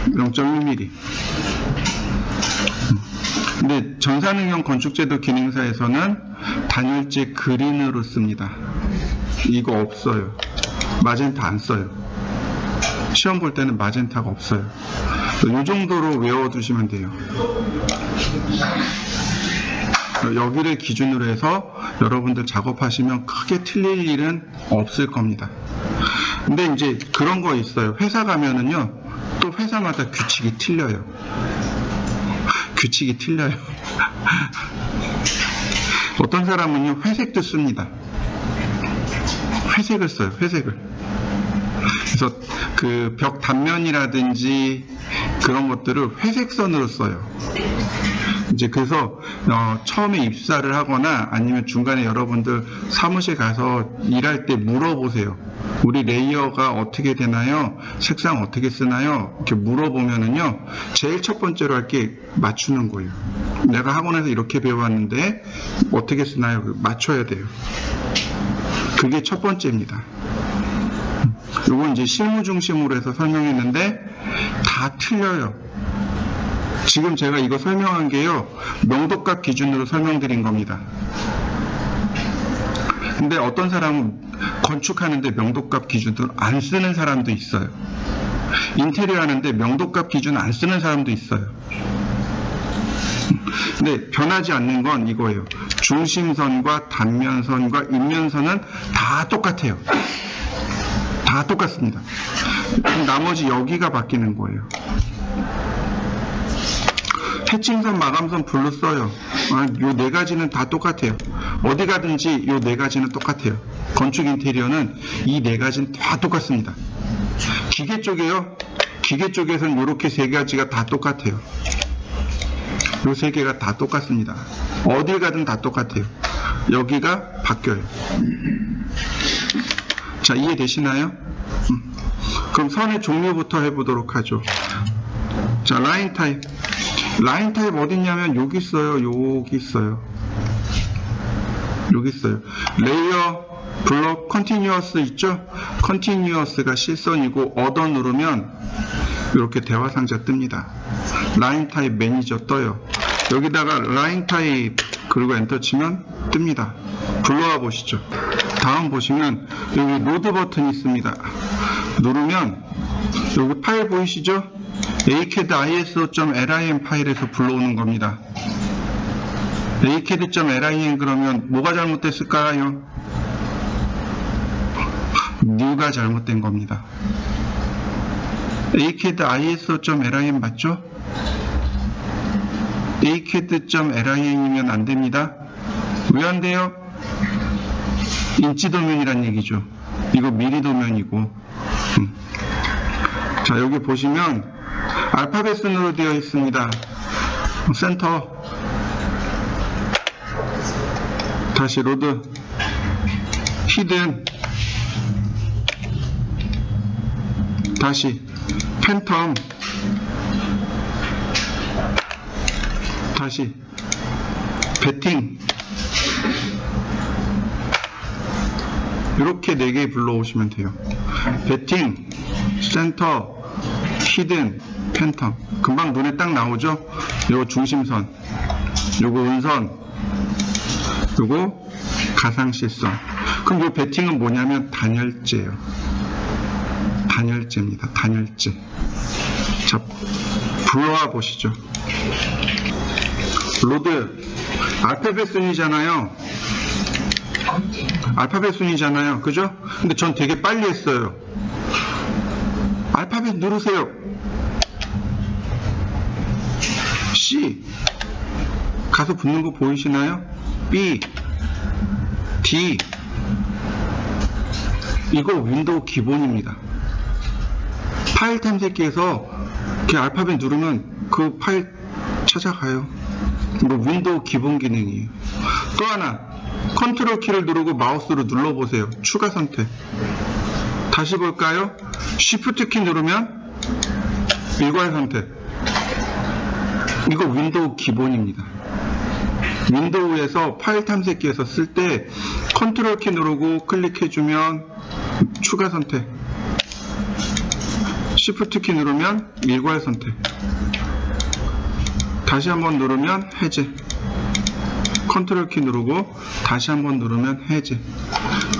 0.1mm. 근데 전산응용 건축제도 기능사에서는 단열재 그린으로 씁니다. 이거 없어요. 마젠타 안 써요. 시험 볼 때는 마젠타가 없어요. 이 정도로 외워두시면 돼요. 여기를 기준으로 해서 여러분들 작업하시면 크게 틀릴 일은 없을 겁니다. 근데 이제 그런 거 있어요. 회사 가면은요, 또 회사마다 규칙이 틀려요. 어떤 사람은요, 회색도 씁니다. 회색을 써요, 회색을. 그래서 그 벽 단면이라든지 그런 것들을 회색선으로 써요. 이제 그래서 처음에 입사를 하거나 아니면 중간에 여러분들 사무실 가서 일할 때 물어보세요. 우리 레이어가 어떻게 되나요? 색상 어떻게 쓰나요? 이렇게 물어보면은요, 제일 첫 번째로 할 게 맞추는 거예요. 내가 학원에서 이렇게 배워왔는데 어떻게 쓰나요? 맞춰야 돼요. 그게 첫 번째입니다. 요건 이제 실무 중심으로 해서 설명했는데 다 틀려요. 지금 제가 이거 설명한 게요, 명도값 기준으로 설명드린 겁니다. 근데 어떤 사람은 건축하는데 명도값 기준으로 안 쓰는 사람도 있어요. 인테리어 하는데 명도값 기준 안 쓰는 사람도 있어요. 근데 변하지 않는 건 이거예요. 중심선과 단면선과 인면선은 다 똑같아요. 다 똑같습니다. 나머지 여기가 바뀌는 거예요. 해칭선, 마감선 불로 써요. 요 네 가지는 다 똑같아요. 어디 가든지 요 네 가지는 똑같아요. 건축 인테리어는 이 네 가지는 다 똑같습니다. 기계 쪽에요. 기계 쪽에서는 이렇게 세 가지가 다 똑같아요. 요 세 개가 다 똑같습니다. 어딜 가든 다 똑같아요. 여기가 바뀌어요. 자, 이해되시나요? 그럼 선의 종류부터 해보도록 하죠. 자, 라인 타입. 라인 타입 어디 있냐면 여기 있어요. 여기 있어요. 여기 있어요. 레이어, 블록, 컨티뉴어스 있죠? 컨티뉴어스가 실선이고 얻어 누르면 이렇게 대화 상자 뜹니다. 라인 타입 매니저 떠요. 여기다가 라인 타입 그리고 엔터 치면 뜹니다. 불러와 보시죠. 다음 보시면 여기 로드 버튼이 있습니다. 누르면 여기 파일 보이시죠? acad iso.lim 파일에서 불러오는 겁니다. acad.lim 그러면 뭐가 잘못됐을까요? new가 잘못된 겁니다. acad iso.lim 맞죠? acad.lim이면 안 됩니다. 왜 안 돼요? 인치 도면이란 얘기죠. 이거 미리 도면이고. 자, 여기 보시면 알파벳 순으로 되어 있습니다. 센터, 다시 로드, 히든, 다시 팬텀, 다시 배팅, 이렇게 4개 불러오시면 돼요. 배팅, 센터, 히든, 팬텀. 금방 눈에 딱 나오죠? 요거 중심선, 요거 은선, 요거 가상실선. 그럼 요 배팅은 뭐냐면 단열재예요. 단열재입니다. 단열재. 자, 불러와 보시죠. 로드, 알파벳 순이잖아요. 알파벳 순이잖아요. 그죠? 근데 전 되게 빨리 했어요. 알파벳 누르세요. C. 가서 붙는 거 보이시나요? B. D. 이거 윈도우 기본입니다. 파일 탐색기에서 이렇게 알파벳 누르면 그 파일 찾아가요. 이거 윈도우 기본 기능이에요. 또 하나, 컨트롤 키를 누르고 마우스로 눌러보세요. 추가 선택. 다시 볼까요? 쉬프트 키 누르면 일괄 선택. 이거 윈도우 기본입니다. 윈도우에서 파일 탐색기에서 쓸 때 컨트롤 키 누르고 클릭해주면 추가 선택, 쉬프트 키 누르면 일괄 선택, 다시 한번 누르면 해제, 컨트롤 키 누르고 다시 한번 누르면 해제.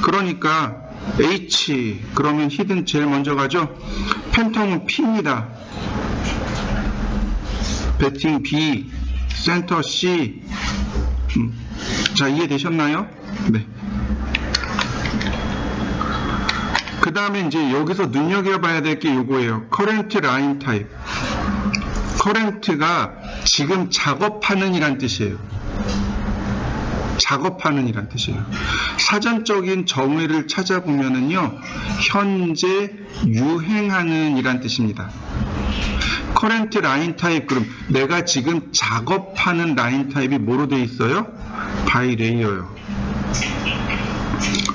그러니까 H 그러면 히든 제일 먼저 가죠. 팬텀은 P입니다. 배팅 B, 센터 C. 자, 이해되셨나요? 네. 그 다음에 이제 여기서 눈여겨봐야 될 게 요거예요. 커렌트 라인 타입. 커렌트가 지금 작업하는 이란 뜻이에요. 작업하는 이란 뜻이에요. 사전적인 정의를 찾아보면은요, 현재 유행하는 이란 뜻입니다. 커렌트 라인 타입, 그럼 내가 지금 작업하는 라인 타입이 뭐로 되어 있어요? 바이 레이어요.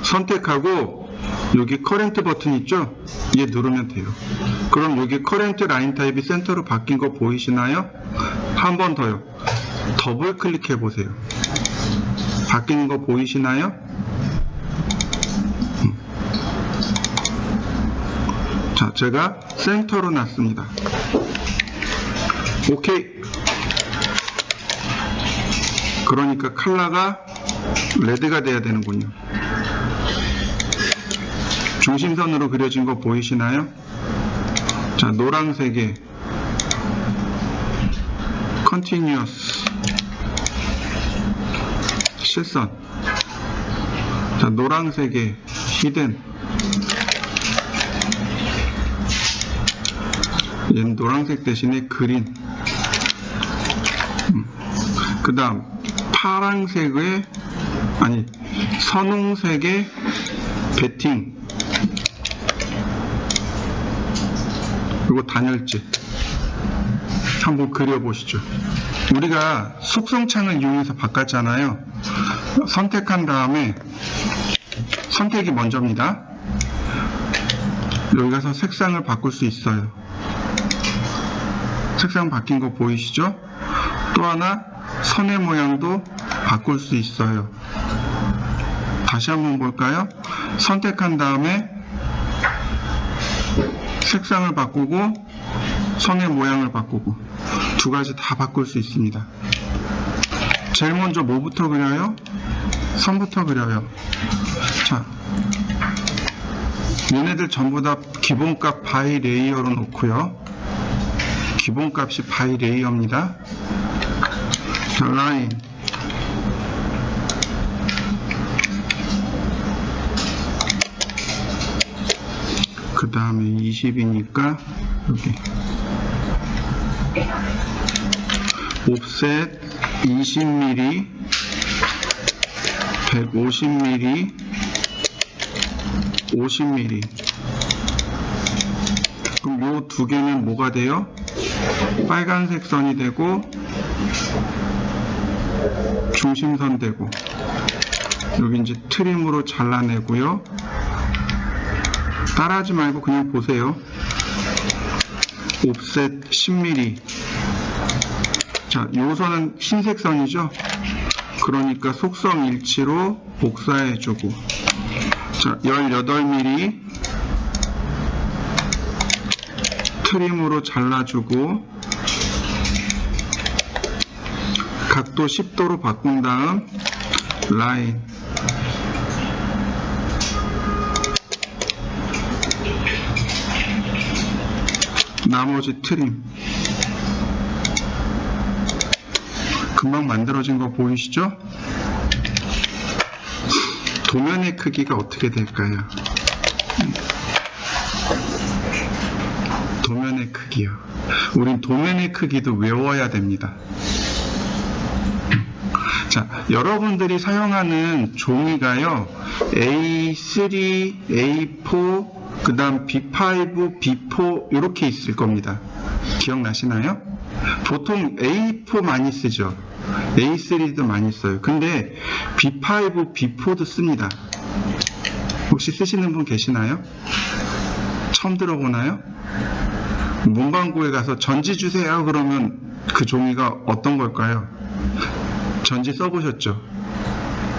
선택하고 여기 커렌트 버튼 있죠? 얘 누르면 돼요. 그럼 여기 커렌트 라인 타입이 센터로 바뀐 거 보이시나요? 한 번 더요. 더블 클릭해 보세요. 바뀌는 거 보이시나요? 자, 제가 센터로 놨습니다. 오케이. 그러니까 컬러가 레드가 돼야 되는군요. 중심선으로 그려진 거 보이시나요? 자, 노란색에 continuous 실선. 자, 노란색에 hidden. 얘는 노란색 대신에 그린. 그 다음 파란색의 아니 선홍색의 배팅. 그리고 단열재. 한번 그려보시죠. 우리가 속성창을 이용해서 바꿨잖아요. 선택한 다음에 선택이 먼저입니다. 여기 가서 색상을 바꿀 수 있어요. 색상 바뀐 거 보이시죠? 또 하나 선의 모양도 바꿀 수 있어요. 다시 한번 볼까요? 선택한 다음에 색상을 바꾸고 선의 모양을 바꾸고 두 가지 다 바꿀 수 있습니다. 제일 먼저 뭐부터 그려요? 선부터 그려요. 자, 얘네들 전부 다 기본값 바이 레이어로 놓고요. 기본값이 바이 레이어입니다. 자, 라인. 그 다음에 20이니까 여기 옵셋 20mm 150mm 50mm. 그럼 요 두 개는 뭐가 돼요? 빨간색 선이 되고 중심선 되고 여기 이제 트림으로 잘라내고요. 따라하지 말고 그냥 보세요. 옵셋 10mm. 자, 요 선은 흰색 선이죠. 그러니까 속성 일치로 복사해주고. 자, 18mm 트림으로 잘라주고 각도 10도로 바꾼 다음 라인 나머지 트림 금방 만들어진 거 보이시죠? 도면의 크기가 어떻게 될까요? 도면의 크기요. 우린 도면의 크기도 외워야 됩니다. 자, 여러분들이 사용하는 종이가요, A3, A4, 그 다음 B5, B4 이렇게 있을 겁니다. 기억나시나요? 보통 A4 많이 쓰죠. A3도 많이 써요. 근데 B5, B4도 씁니다. 혹시 쓰시는 분 계시나요? 처음 들어보나요? 문방구에 가서 전지 주세요 그러면 그 종이가 어떤 걸까요? 전지 써보셨죠?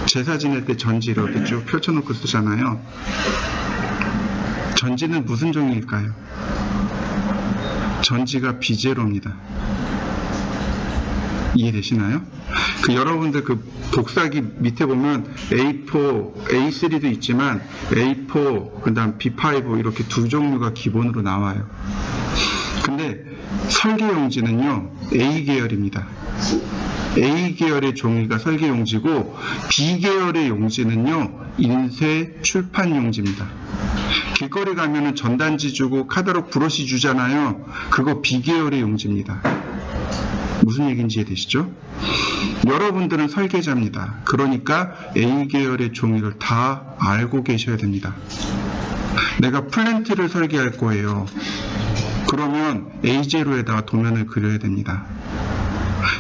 제사 지낼 때 전지 이렇게 쭉 펼쳐놓고 쓰잖아요. 전지는 무슨 종이일까요? 전지가 비제로입니다. 이해되시나요? 여러분들 그 복사기 밑에 보면 A4, A3도 있지만 A4, 그 다음 B5 이렇게 두 종류가 기본으로 나와요. 근데 설계용지는요, A계열입니다. A계열의 종이가 설계용지고 B계열의 용지는요, 인쇄 출판용지입니다. 길거리 가면은 전단지 주고 카다록 브러쉬 주잖아요. 그거 B계열의 용지입니다. 무슨 얘기인지 이해되시죠? 여러분들은 설계자입니다. 그러니까 A계열의 종이를 다 알고 계셔야 됩니다. 내가 플랜트를 설계할 거예요. 그러면 A0에다가 도면을 그려야 됩니다.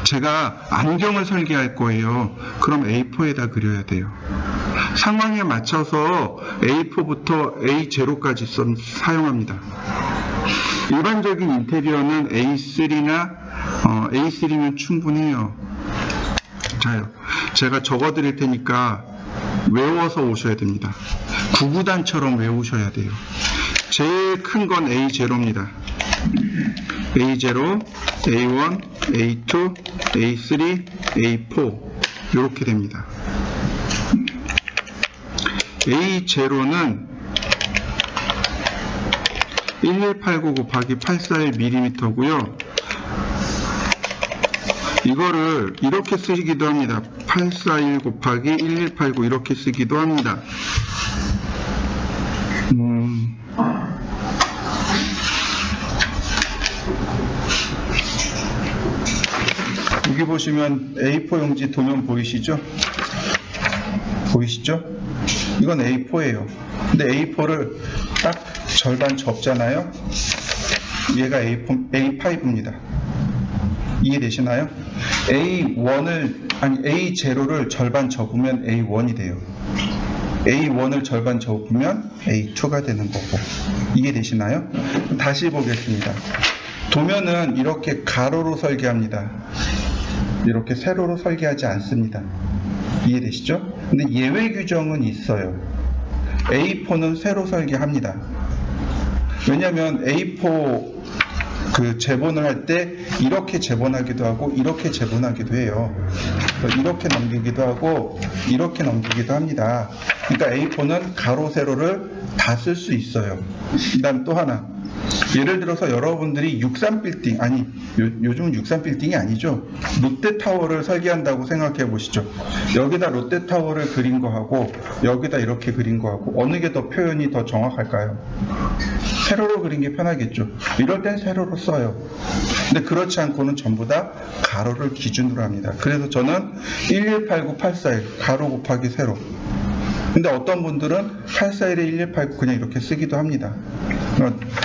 제가 안경을 설계할 거예요. 그럼 A4에다 그려야 돼요. 상황에 맞춰서 A4부터 A0까지 사용합니다. 일반적인 인테리어는 A3면 충분해요. 자요. 제가 적어 드릴 테니까 외워서 오셔야 됩니다. 구구단처럼 외우셔야 돼요. 제일 큰 건 A0입니다. A0, A1, A2, A3, A4 이렇게 됩니다. A0는 1189 곱하기 841mm고요. 이거를 이렇게 쓰기도 합니다. 841 곱하기 1189 이렇게 쓰기도 합니다. 여기 보시면 A4 용지 도면 보이시죠? 보이시죠? 이건 A4예요. 근데 A4를 딱 절반 접잖아요. 얘가 A5입니다. 이해되시나요? A0를 절반 접으면 A1이 돼요. A1을 절반 접으면 A2가 되는 거고. 이해되시나요? 다시 보겠습니다. 도면은 이렇게 가로로 설계합니다. 이렇게 세로로 설계하지 않습니다. 이해되시죠? 근데 예외 규정은 있어요. A4는 세로 설계합니다. 왜냐하면 A4 그 제본을 할 때 이렇게 제본하기도 하고 이렇게 제본하기도 해요. 이렇게 넘기기도 하고 이렇게 넘기기도 합니다. 그러니까 A4는 가로 세로를 다 쓸 수 있어요. 그다음 또 하나, 예를 들어서 여러분들이 63빌딩, 아니 요즘은 63빌딩이 아니죠. 롯데타워를 설계한다고 생각해 보시죠. 여기다 롯데타워를 그린 거하고 여기다 이렇게 그린 거하고 어느 게 더 표현이 더 정확할까요? 세로로 그린 게 편하겠죠. 이럴 땐 세로로 써요. 근데 그렇지 않고는 전부 다 가로를 기준으로 합니다. 그래서 저는 1189, 841 가로 곱하기 세로. 근데 어떤 분들은 841에 1189 그냥 이렇게 쓰기도 합니다.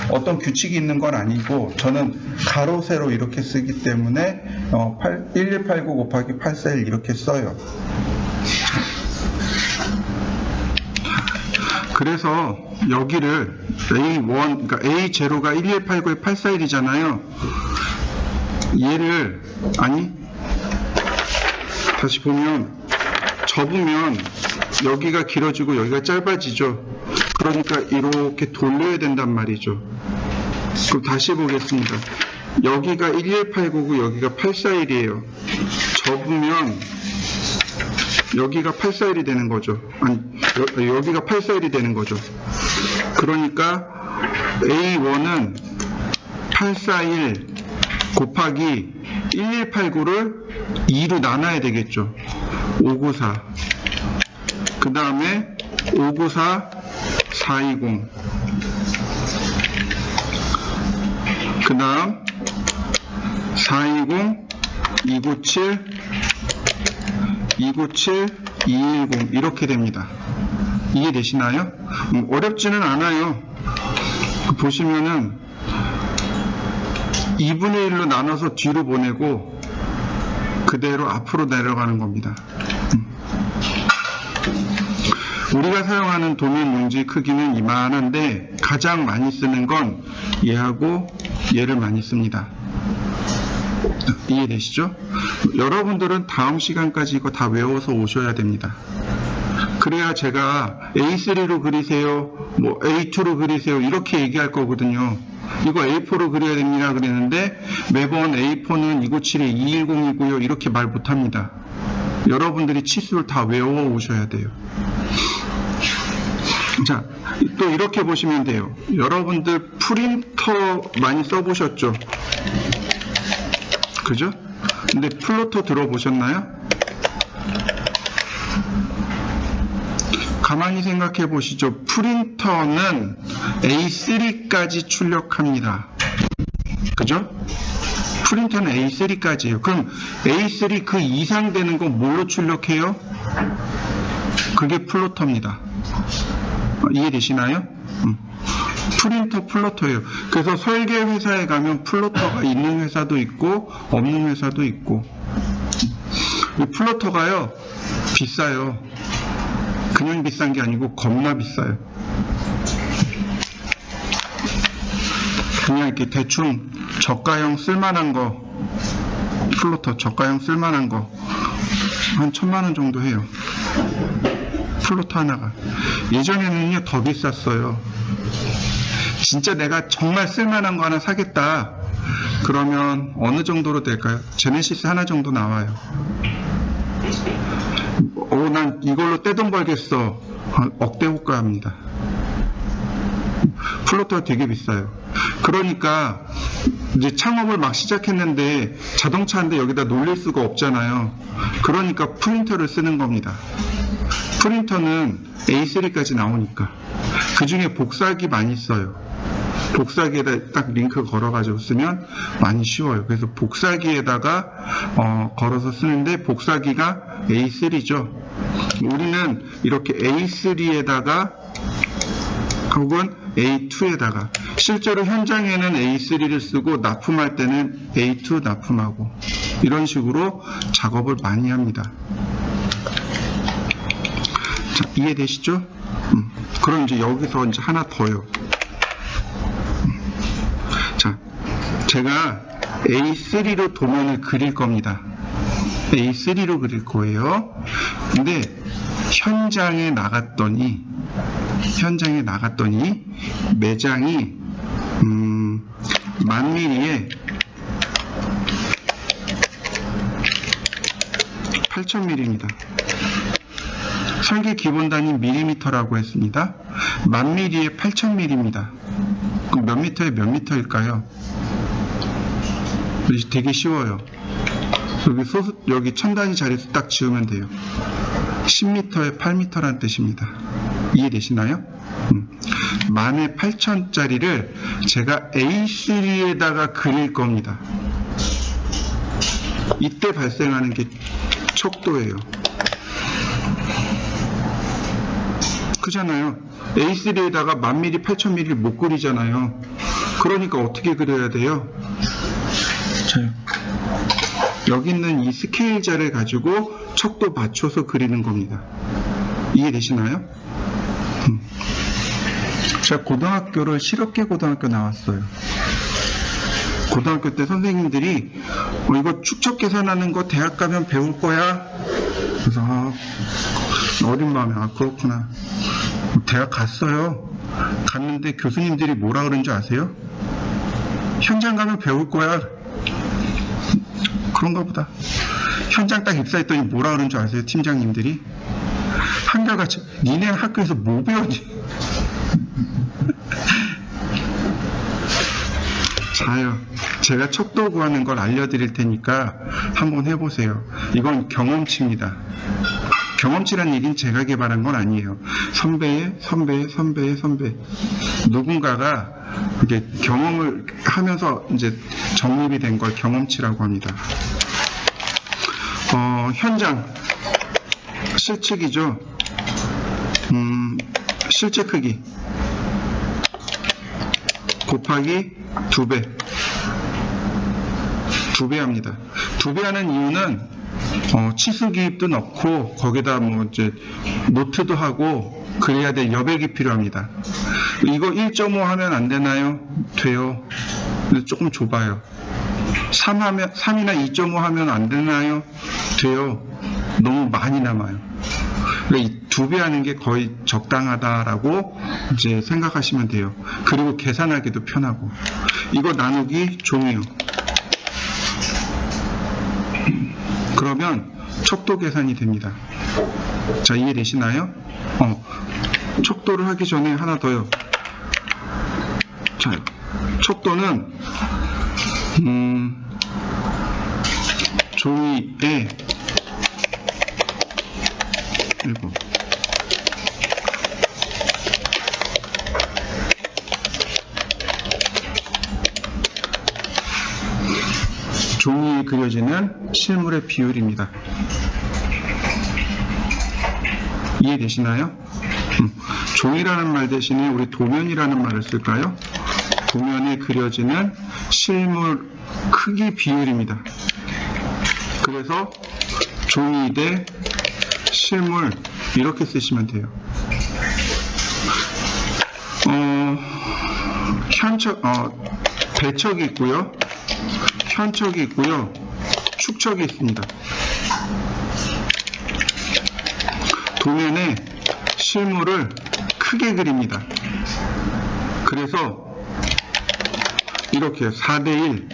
어떤 규칙이 있는 건 아니고 저는 가로 세로 이렇게 쓰기 때문에 1189 곱하기 841 이렇게 써요. 그래서 여기를 A1, 그러니까 A0가 1189에 841이잖아요. 얘를, 다시 보면 접으면 여기가 길어지고 여기가 짧아지죠. 그러니까 이렇게 돌려야 된단 말이죠. 그럼 다시 보겠습니다. 여기가 1189고 여기가 841이에요. 접으면 여기가 841이 되는 거죠. 아니, 여기가 841이 되는 거죠. 그러니까 A1은 841 곱하기 1189를 2로 나눠야 되겠죠. 594. 그 다음에 594 420. 그 다음 420 297 297 210 이렇게 됩니다. 이해되시나요? 어렵지는 않아요. 보시면은 2분의 1로 나눠서 뒤로 보내고 그대로 앞으로 내려가는 겁니다. 우리가 사용하는 도면 용지 크기는 이만한데 가장 많이 쓰는 건 얘하고 얘를 많이 씁니다. 이해되시죠? 여러분들은 다음 시간까지 이거 다 외워서 오셔야 됩니다. 그래야 제가 A3로 그리세요, 뭐 A2로 그리세요 이렇게 얘기할 거거든요. 이거 A4로 그려야 됩니다 그랬는데 매번 A4는 297에 210이고요 이렇게 말 못합니다. 여러분들이 치수를 다 외워 오셔야 돼요. 자, 또 이렇게 보시면 돼요. 여러분들 프린터 많이 써보셨죠? 그죠? 근데 플로터 들어보셨나요? 가만히 생각해 보시죠. 프린터는 A3까지 출력합니다. 그죠? 프린터는 A3까지예요. 그럼 A3 그 이상 되는 건 뭘로 출력해요? 그게 플로터입니다. 이해되시나요? 프린터 플로터예요. 그래서 설계 회사에 가면 플로터가 있는 회사도 있고 없는 회사도 있고. 이 플로터가요 비싸요. 그냥 비싼 게 아니고 겁나 비싸요. 그냥 이렇게 대충 저가형 쓸만한 거, 플로터 저가형 쓸만한 거 한 1000만원 정도 해요. 플로터 하나가. 예전에는요 더 비쌌어요. 진짜 내가 정말 쓸만한 거 하나 사겠다 그러면 어느 정도로 될까요? 제네시스 하나 정도 나와요. 난 이걸로 떼돈 벌겠어. 억대 호가합니다. 플로터가 되게 비싸요. 그러니까 이제 창업을 막 시작했는데 자동차인데 여기다 놀릴 수가 없잖아요. 그러니까 프린터를 쓰는 겁니다. 프린터는 A3까지 나오니까. 그 중에 복사기 많이 써요. 복사기에다 딱 링크 걸어가지고 쓰면 많이 쉬워요. 그래서 복사기에다가 걸어서 쓰는데 복사기가 A3죠. 우리는 이렇게 A3에다가 혹은 A2에다가 실제로 현장에는 A3를 쓰고 납품할 때는 A2 납품하고 이런 식으로 작업을 많이 합니다. 자, 이해되시죠? 그럼 이제 여기서 이제 하나 더요. 자, 제가 A3로 도면을 그릴 겁니다. A3로 그릴 거예요. 근데 현장에 나갔더니 매장이 10,000mm에 8,000mm입니다. 설계 기본 단위 밀리미터라고 했습니다. 10,000mm에 8,000mm입니다. 그럼 몇 미터에 몇 미터일까요? 되게 쉬워요. 여기 천 단위 자리에서 딱 지우면 돼요. 10m에 8m라는 뜻입니다. 이해되시나요? 10,000에 8,000짜리를 제가 A3에다가 그릴 겁니다. 이때 발생하는 게 척도예요. 그잖아요. A3에다가 10,000mm, 8,000mm를 못 그리잖아요. 그러니까 어떻게 그려야 돼요? 자, 여기 있는 이 스케일 자를 가지고 척도 맞춰서 그리는 겁니다. 이해되시나요? 제가 고등학교를 실업계 고등학교 나왔어요. 고등학교 때 선생님들이 이거 축척 계산하는 거 대학 가면 배울 거야. 그래서 어린 마음에 그렇구나. 대학 갔어요. 갔는데 교수님들이 뭐라 그런 줄 아세요? 현장 가면 배울 거야. 그런가 보다. 현장 딱 입사했더니 뭐라 그러는 줄 아세요? 팀장님들이 한결같이 니네 학교에서 뭐 배웠니? 자요. 제가 척도 구하는 걸 알려드릴 테니까 한번 해보세요. 이건 경험치입니다. 경험치란 얘기는 제가 개발한 건 아니에요. 선배의 선배. 누군가가 이렇게 경험을 하면서 이제 정립이 된 걸 경험치라고 합니다. 현장. 실측이죠. 실제 크기. 곱하기 2배. 2배 합니다. 2배 하는 이유는 치수 기입도 넣고 거기다 뭐 이제 노트도 하고 그래야 될 여백이 필요합니다. 이거 1.5 하면 안 되나요? 돼요. 근데 조금 좁아요. 3이나 2.5 하면 안 되나요? 돼요. 너무 많이 남아요. 이 2배 하는 게 거의 적당하다라고 이제 생각하시면 돼요. 그리고 계산하기도 편하고. 이거 나누기 종이요. 그러면 척도 계산이 됩니다. 자, 이해되시나요? 척도를 하기 전에 하나 더요. 자, 척도는 종이에 그리고 종이에 그려지는 실물의 비율입니다. 이해되시나요? 종이라는 말 대신에 우리 도면이라는 말을 쓸까요? 도면에 그려지는 실물 크기 비율입니다. 그래서 종이 대 실물 이렇게 쓰시면 돼요. 배척이 있고요. 현척이 있고요. 축척이 있습니다. 도면에 실물을 크게 그립니다. 그래서 이렇게 4대1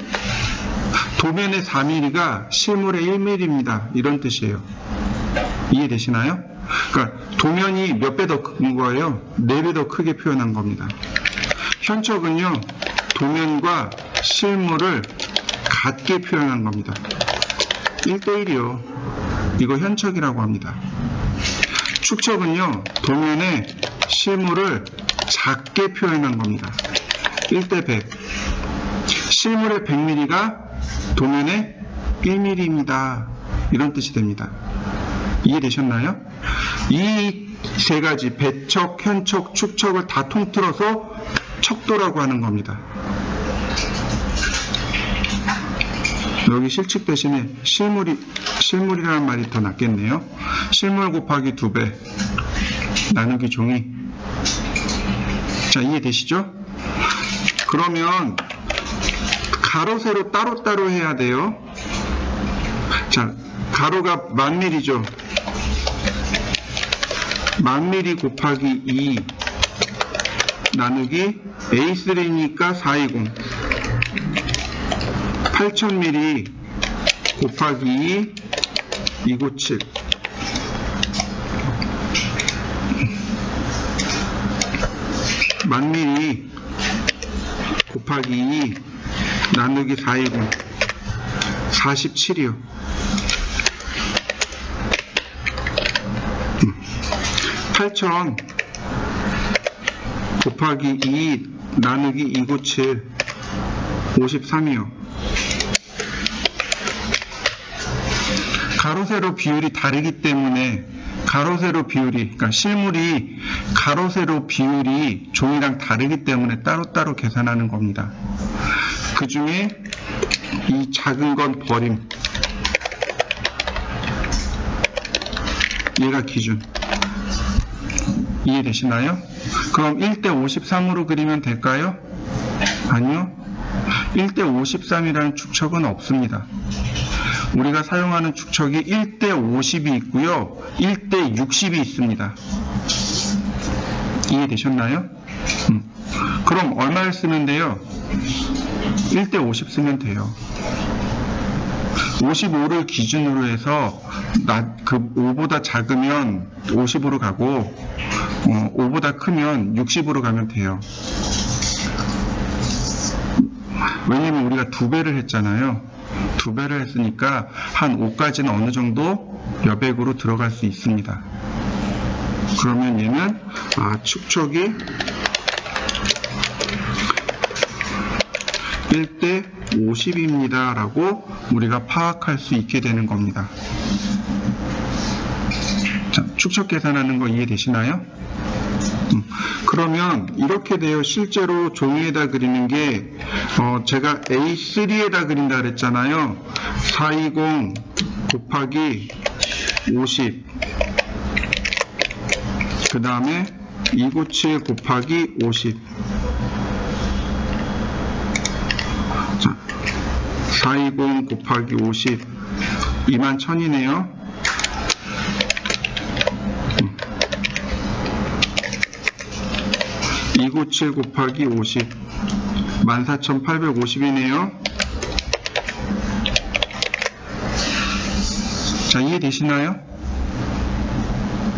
도면의 4mm가 실물의 1mm입니다. 이런 뜻이에요. 이해되시나요? 그러니까 도면이 몇 배 더 큰 거예요? 4배 더 크게 표현한 겁니다. 현척은요, 도면과 실물을 같게 표현한 겁니다. 1대1이요. 이거 현척이라고 합니다. 축척은요, 도면에 실물을 작게 표현한 겁니다. 1대100. 실물의 100mm가 도면의 1mm입니다. 이런 뜻이 됩니다. 이해되셨나요? 이 세 가지 배척, 현척, 축척을 다 통틀어서 척도라고 하는 겁니다. 여기 실측 대신에 실물이라는 말이 더 낫겠네요. 실물 곱하기 2배 나누기 종이. 자, 이해되시죠? 그러면 가로 세로 따로따로 해야 돼요. 자, 가로가 1000mm죠. 1000mm 곱하기 2 나누기 A3니까 420 8000mm 곱하기 2 297 1000mm 곱하기 2 나누기 420 47이요. 8000 곱하기 2 나누기 297 53이요. 가로 세로 비율이 다르기 때문에 가로 세로 비율이, 그러니까 실물이 가로 세로 비율이 종이랑 다르기 때문에 따로따로 계산하는 겁니다. 그 중에 이 작은 건 버림. 얘가 기준. 이해되시나요? 그럼 1대 53으로 그리면 될까요? 아니요. 1대 53이라는 축척은 없습니다. 우리가 사용하는 축척이 1대 50이 있고요. 1대 60이 있습니다. 이해되셨나요? 그럼 얼마를 쓰면 돼요? 1대 50 쓰면 돼요. 55를 기준으로 해서 그 5보다 작으면 50으로 가고 5보다 크면 60으로 가면 돼요. 왜냐면 우리가 2배를 했잖아요. 2배를 했으니까 한 5까지는 어느 정도 여백으로 들어갈 수 있습니다. 그러면 얘는 축척이 1대 50입니다 라고 우리가 파악할 수 있게 되는 겁니다. 자, 축척 계산하는 거 이해되시나요? 그러면 이렇게 돼요. 실제로 종이에다 그리는 게 제가 A3에다 그린다 그랬잖아요. 420 곱하기 50 그 다음에 297 곱하기 50 자, 420 곱하기 50 21,000이네요. 297 곱하기 50 14,850이네요. 자, 이해되시나요?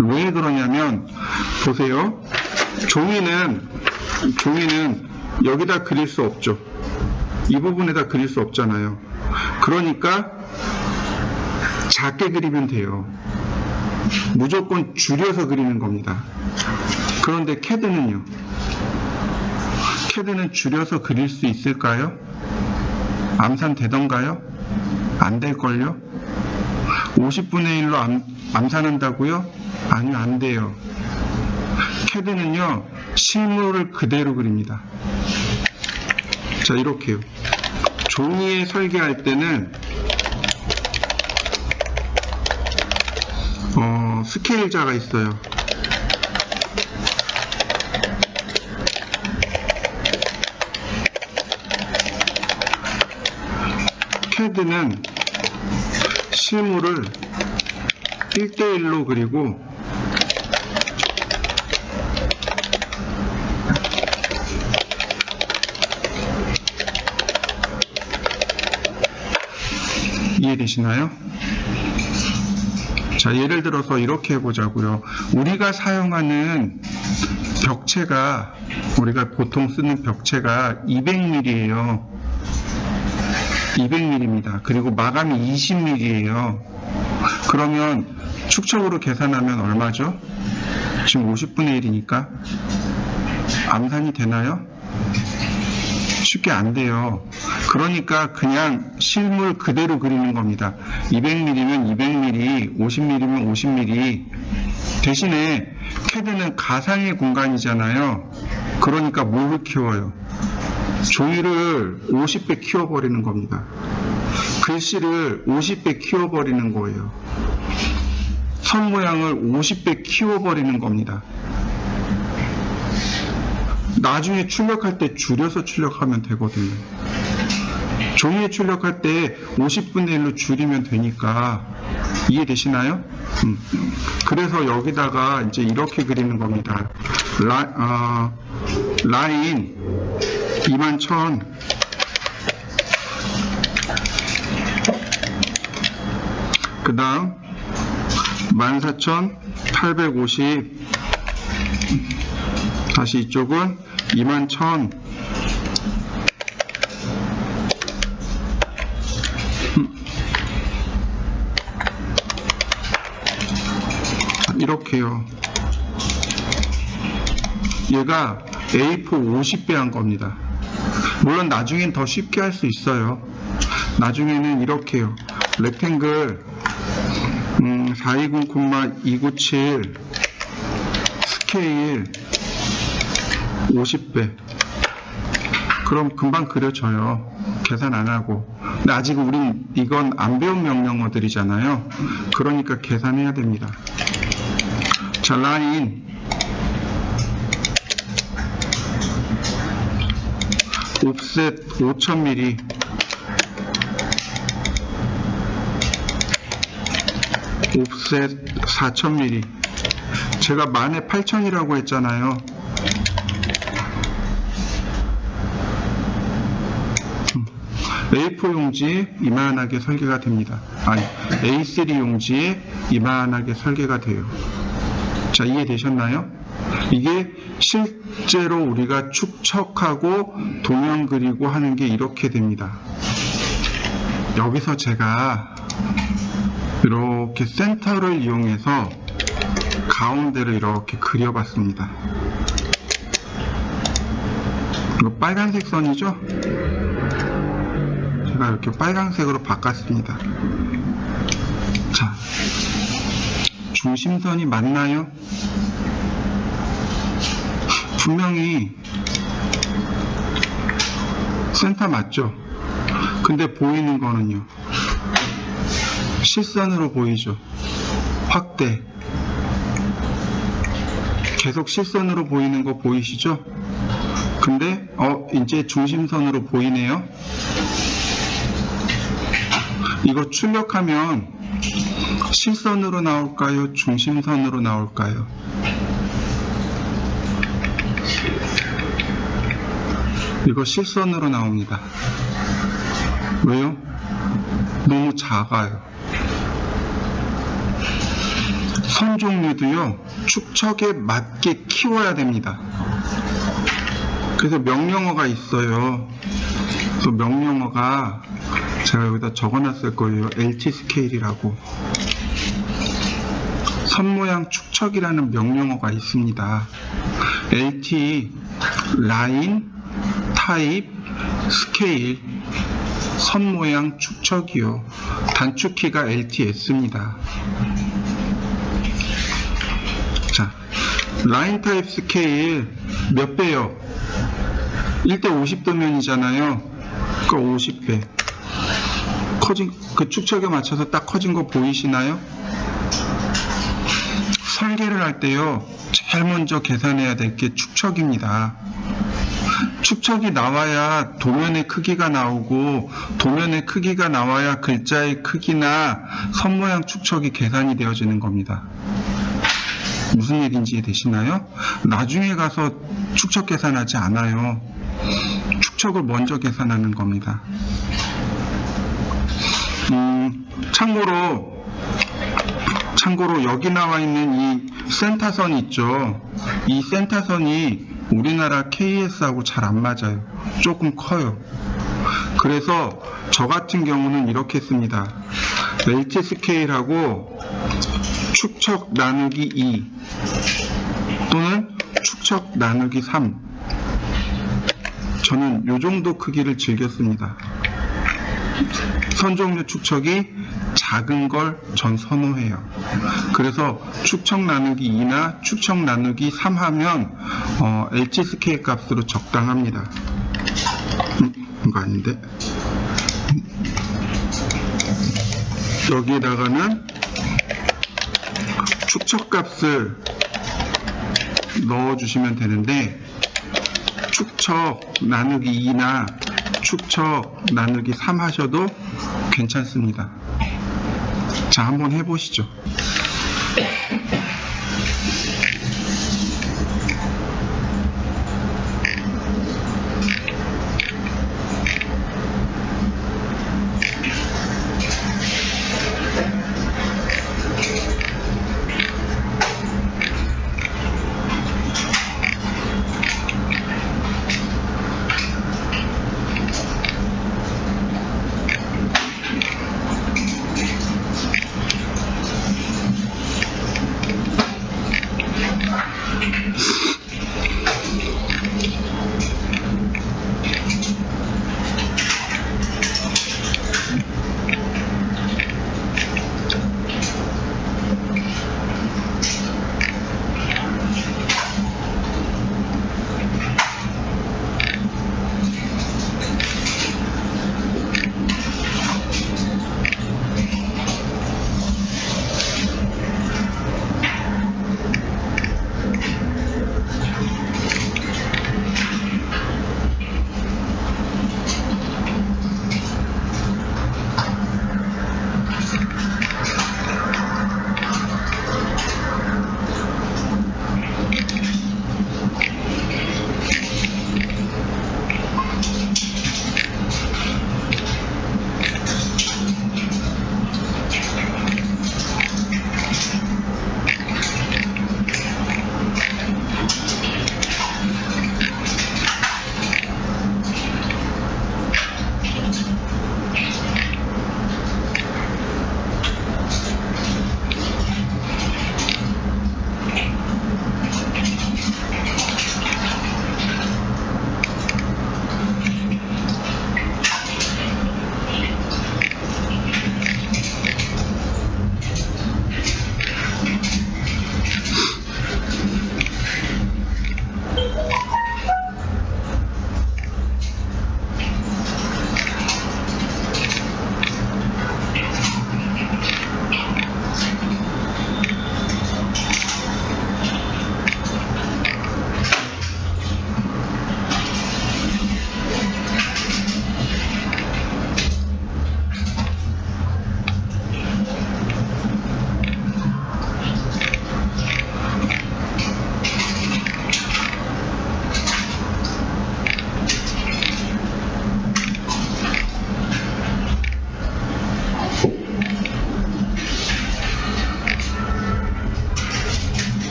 왜 그러냐면 보세요. 종이는 여기다 그릴 수 없죠. 이 부분에다 그릴 수 없잖아요. 그러니까 작게 그리면 돼요. 무조건 줄여서 그리는 겁니다. 그런데 캐드는요? 캐드는 줄여서 그릴 수 있을까요? 암산 되던가요? 안 될걸요? 50분의 1로 암산한다고요? 아니요, 안 돼요. 캐드는요, 실물을 그대로 그립니다. 자, 이렇게요. 종이에 설계할 때는 스케일자가 있어요. 캐드는 실물을 1대1로 그리고 이해되시나요? 자, 예를 들어서 이렇게 해보자고요. 우리가 사용하는 벽체가, 우리가 보통 쓰는 벽체가 200mm예요. 200mm입니다. 그리고 마감이 20mm예요. 그러면 축척으로 계산하면 얼마죠? 지금 50분의 1이니까 암산이 되나요? 쉽게 안 돼요. 그러니까 그냥 실물 그대로 그리는 겁니다. 200mm면 200mm, 50mm면 50mm. 대신에 캐드는 가상의 공간이잖아요. 그러니까 뭐를 키워요? 종이를 50배 키워버리는 겁니다. 글씨를 50배 키워버리는 거예요. 선 모양을 50배 키워버리는 겁니다. 나중에 출력할 때 줄여서 출력하면 되거든요. 종이에 출력할 때 50분의 1로 줄이면 되니까. 이해되시나요? 그래서 여기다가 이제 이렇게 그리는 겁니다. 라인 21,000 그 다음 14,850 다시 이쪽은 21,000 이렇게요. 얘가 A4 50배 한 겁니다. 물론 나중엔 더 쉽게 할 수 있어요. 나중에는 이렇게요. 렉탱글 420,297 스케일 50배. 그럼 금방 그려져요. 계산 안 하고. 근데 아직 우린 이건 안 배운 명령어들이잖아요. 그러니까 계산해야 됩니다. 자, 라인 옵셋 5000mm 옵셋 4000mm 제가 만에 8000이라고 했잖아요. A4 용지에 이만하게 설계가 됩니다. 아니, A3 용지에 이만하게 설계가 돼요. 자, 이해되셨나요? 이게 실제로 우리가 축척하고 도면 그리고 하는 게 이렇게 됩니다. 여기서 제가 이렇게 센터를 이용해서 가운데를 이렇게 그려봤습니다. 이거 빨간색 선이죠? 제가 이렇게 빨간색으로 바꿨습니다. 자, 중심선이 맞나요? 분명히 센터 맞죠? 근데 보이는 거는요, 실선으로 보이죠? 확대. 계속 실선으로 보이는 거 보이시죠? 근데 이제 중심선으로 보이네요. 이거 출력하면 실선으로 나올까요? 중심선으로 나올까요? 이거 실선으로 나옵니다. 왜요? 너무 작아요. 선 종류도요, 축척에 맞게 키워야 됩니다. 그래서 명령어가 있어요. 그 명령어가 제가 여기다 적어놨을 거예요. LT 스케일이라고. 선 모양 축척이라는 명령어가 있습니다. LT, 라인, 타입, 스케일, 선 모양 축척이요. 단축키가 LTS입니다. 자, 라인 타입 스케일 몇 배요? 1대 50도면이잖아요. 그러니까 50배. 커진, 그 축척에 맞춰서 딱 커진 거 보이시나요? 설계를 할 때요, 제일 먼저 계산해야 될 게 축척입니다. 축척이 나와야 도면의 크기가 나오고, 도면의 크기가 나와야 글자의 크기나 선 모양 축척이 계산이 되어지는 겁니다. 무슨 얘기인지 되시나요? 나중에 가서 축척 계산하지 않아요. 축척을 먼저 계산하는 겁니다. 참고로 여기 나와 있는 이 센터선 있죠. 이 센터선이 우리나라 KS하고 잘 안 맞아요. 조금 커요. 그래서 저 같은 경우는 이렇게 씁니다. LT 스케일하고 축척 나누기 2 또는 축척 나누기 3. 저는 이 정도 크기를 즐겼습니다. 선 종류 축척이 작은 걸 전 선호해요. 그래서 축척 나누기 2나 축척 나누기 3 하면 LT 스케일 값으로 적당합니다. 이거 아닌데? 여기에다가는 축척 값을 넣어주시면 되는데, 축척 나누기 2나 축척 나누기 3 하셔도 괜찮습니다. 자, 한번 해보시죠.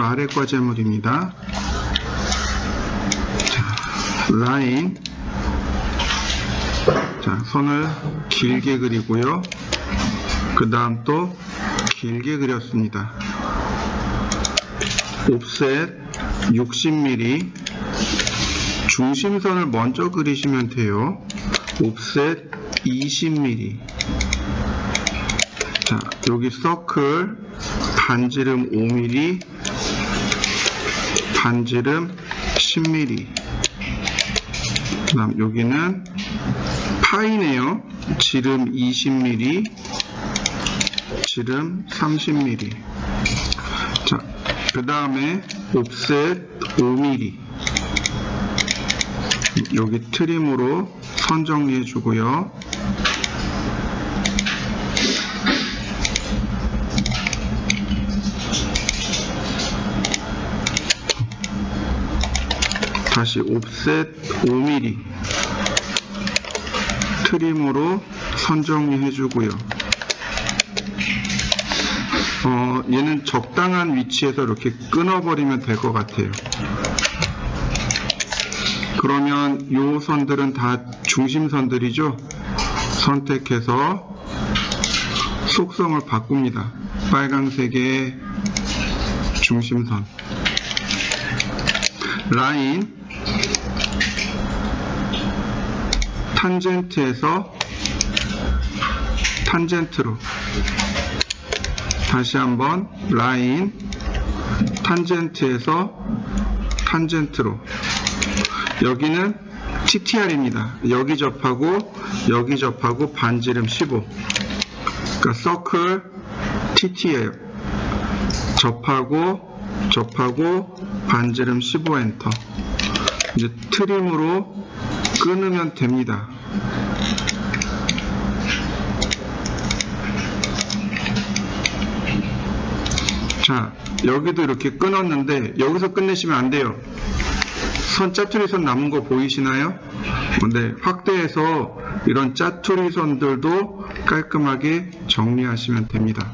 요 아래 과제물입니다. 자, 라인. 자, 선을 길게 그리고요. 그 다음 또 길게 그렸습니다. 옵셋 60mm. 중심선을 먼저 그리시면 돼요. 옵셋 20mm. 자, 여기 서클 반지름 5mm, 반지름 10mm. 그 다음 여기는 파이네요. 지름 20mm, 지름 30mm. 자, 그 다음에 옵셋 5mm. 여기 트림으로 선 정리해 주고요. 다시 옵셋 5mm. 트림으로 선 정리해 주고요. 얘는 적당한 위치에서 이렇게 끊어버리면 될 것 같아요. 그러면 이 선들은 다 중심선들이죠. 선택해서 속성을 바꿉니다. 빨간색의 중심선. 라인. 탄젠트에서 탄젠트로. 다시 한번 라인. 탄젠트에서 탄젠트로. 여기는 TTR입니다. 여기 접하고 여기 접하고 반지름 15. 그러니까 서클 TT예요. 접하고 반지름 15 엔터. 이제 트림으로 끊으면 됩니다. 자, 여기도 이렇게 끊었는데 여기서 끝내시면 안 돼요. 선 짜투리 선 남은 거 보이시나요? 네, 확대해서 이런 짜투리 선들도 깔끔하게 정리하시면 됩니다.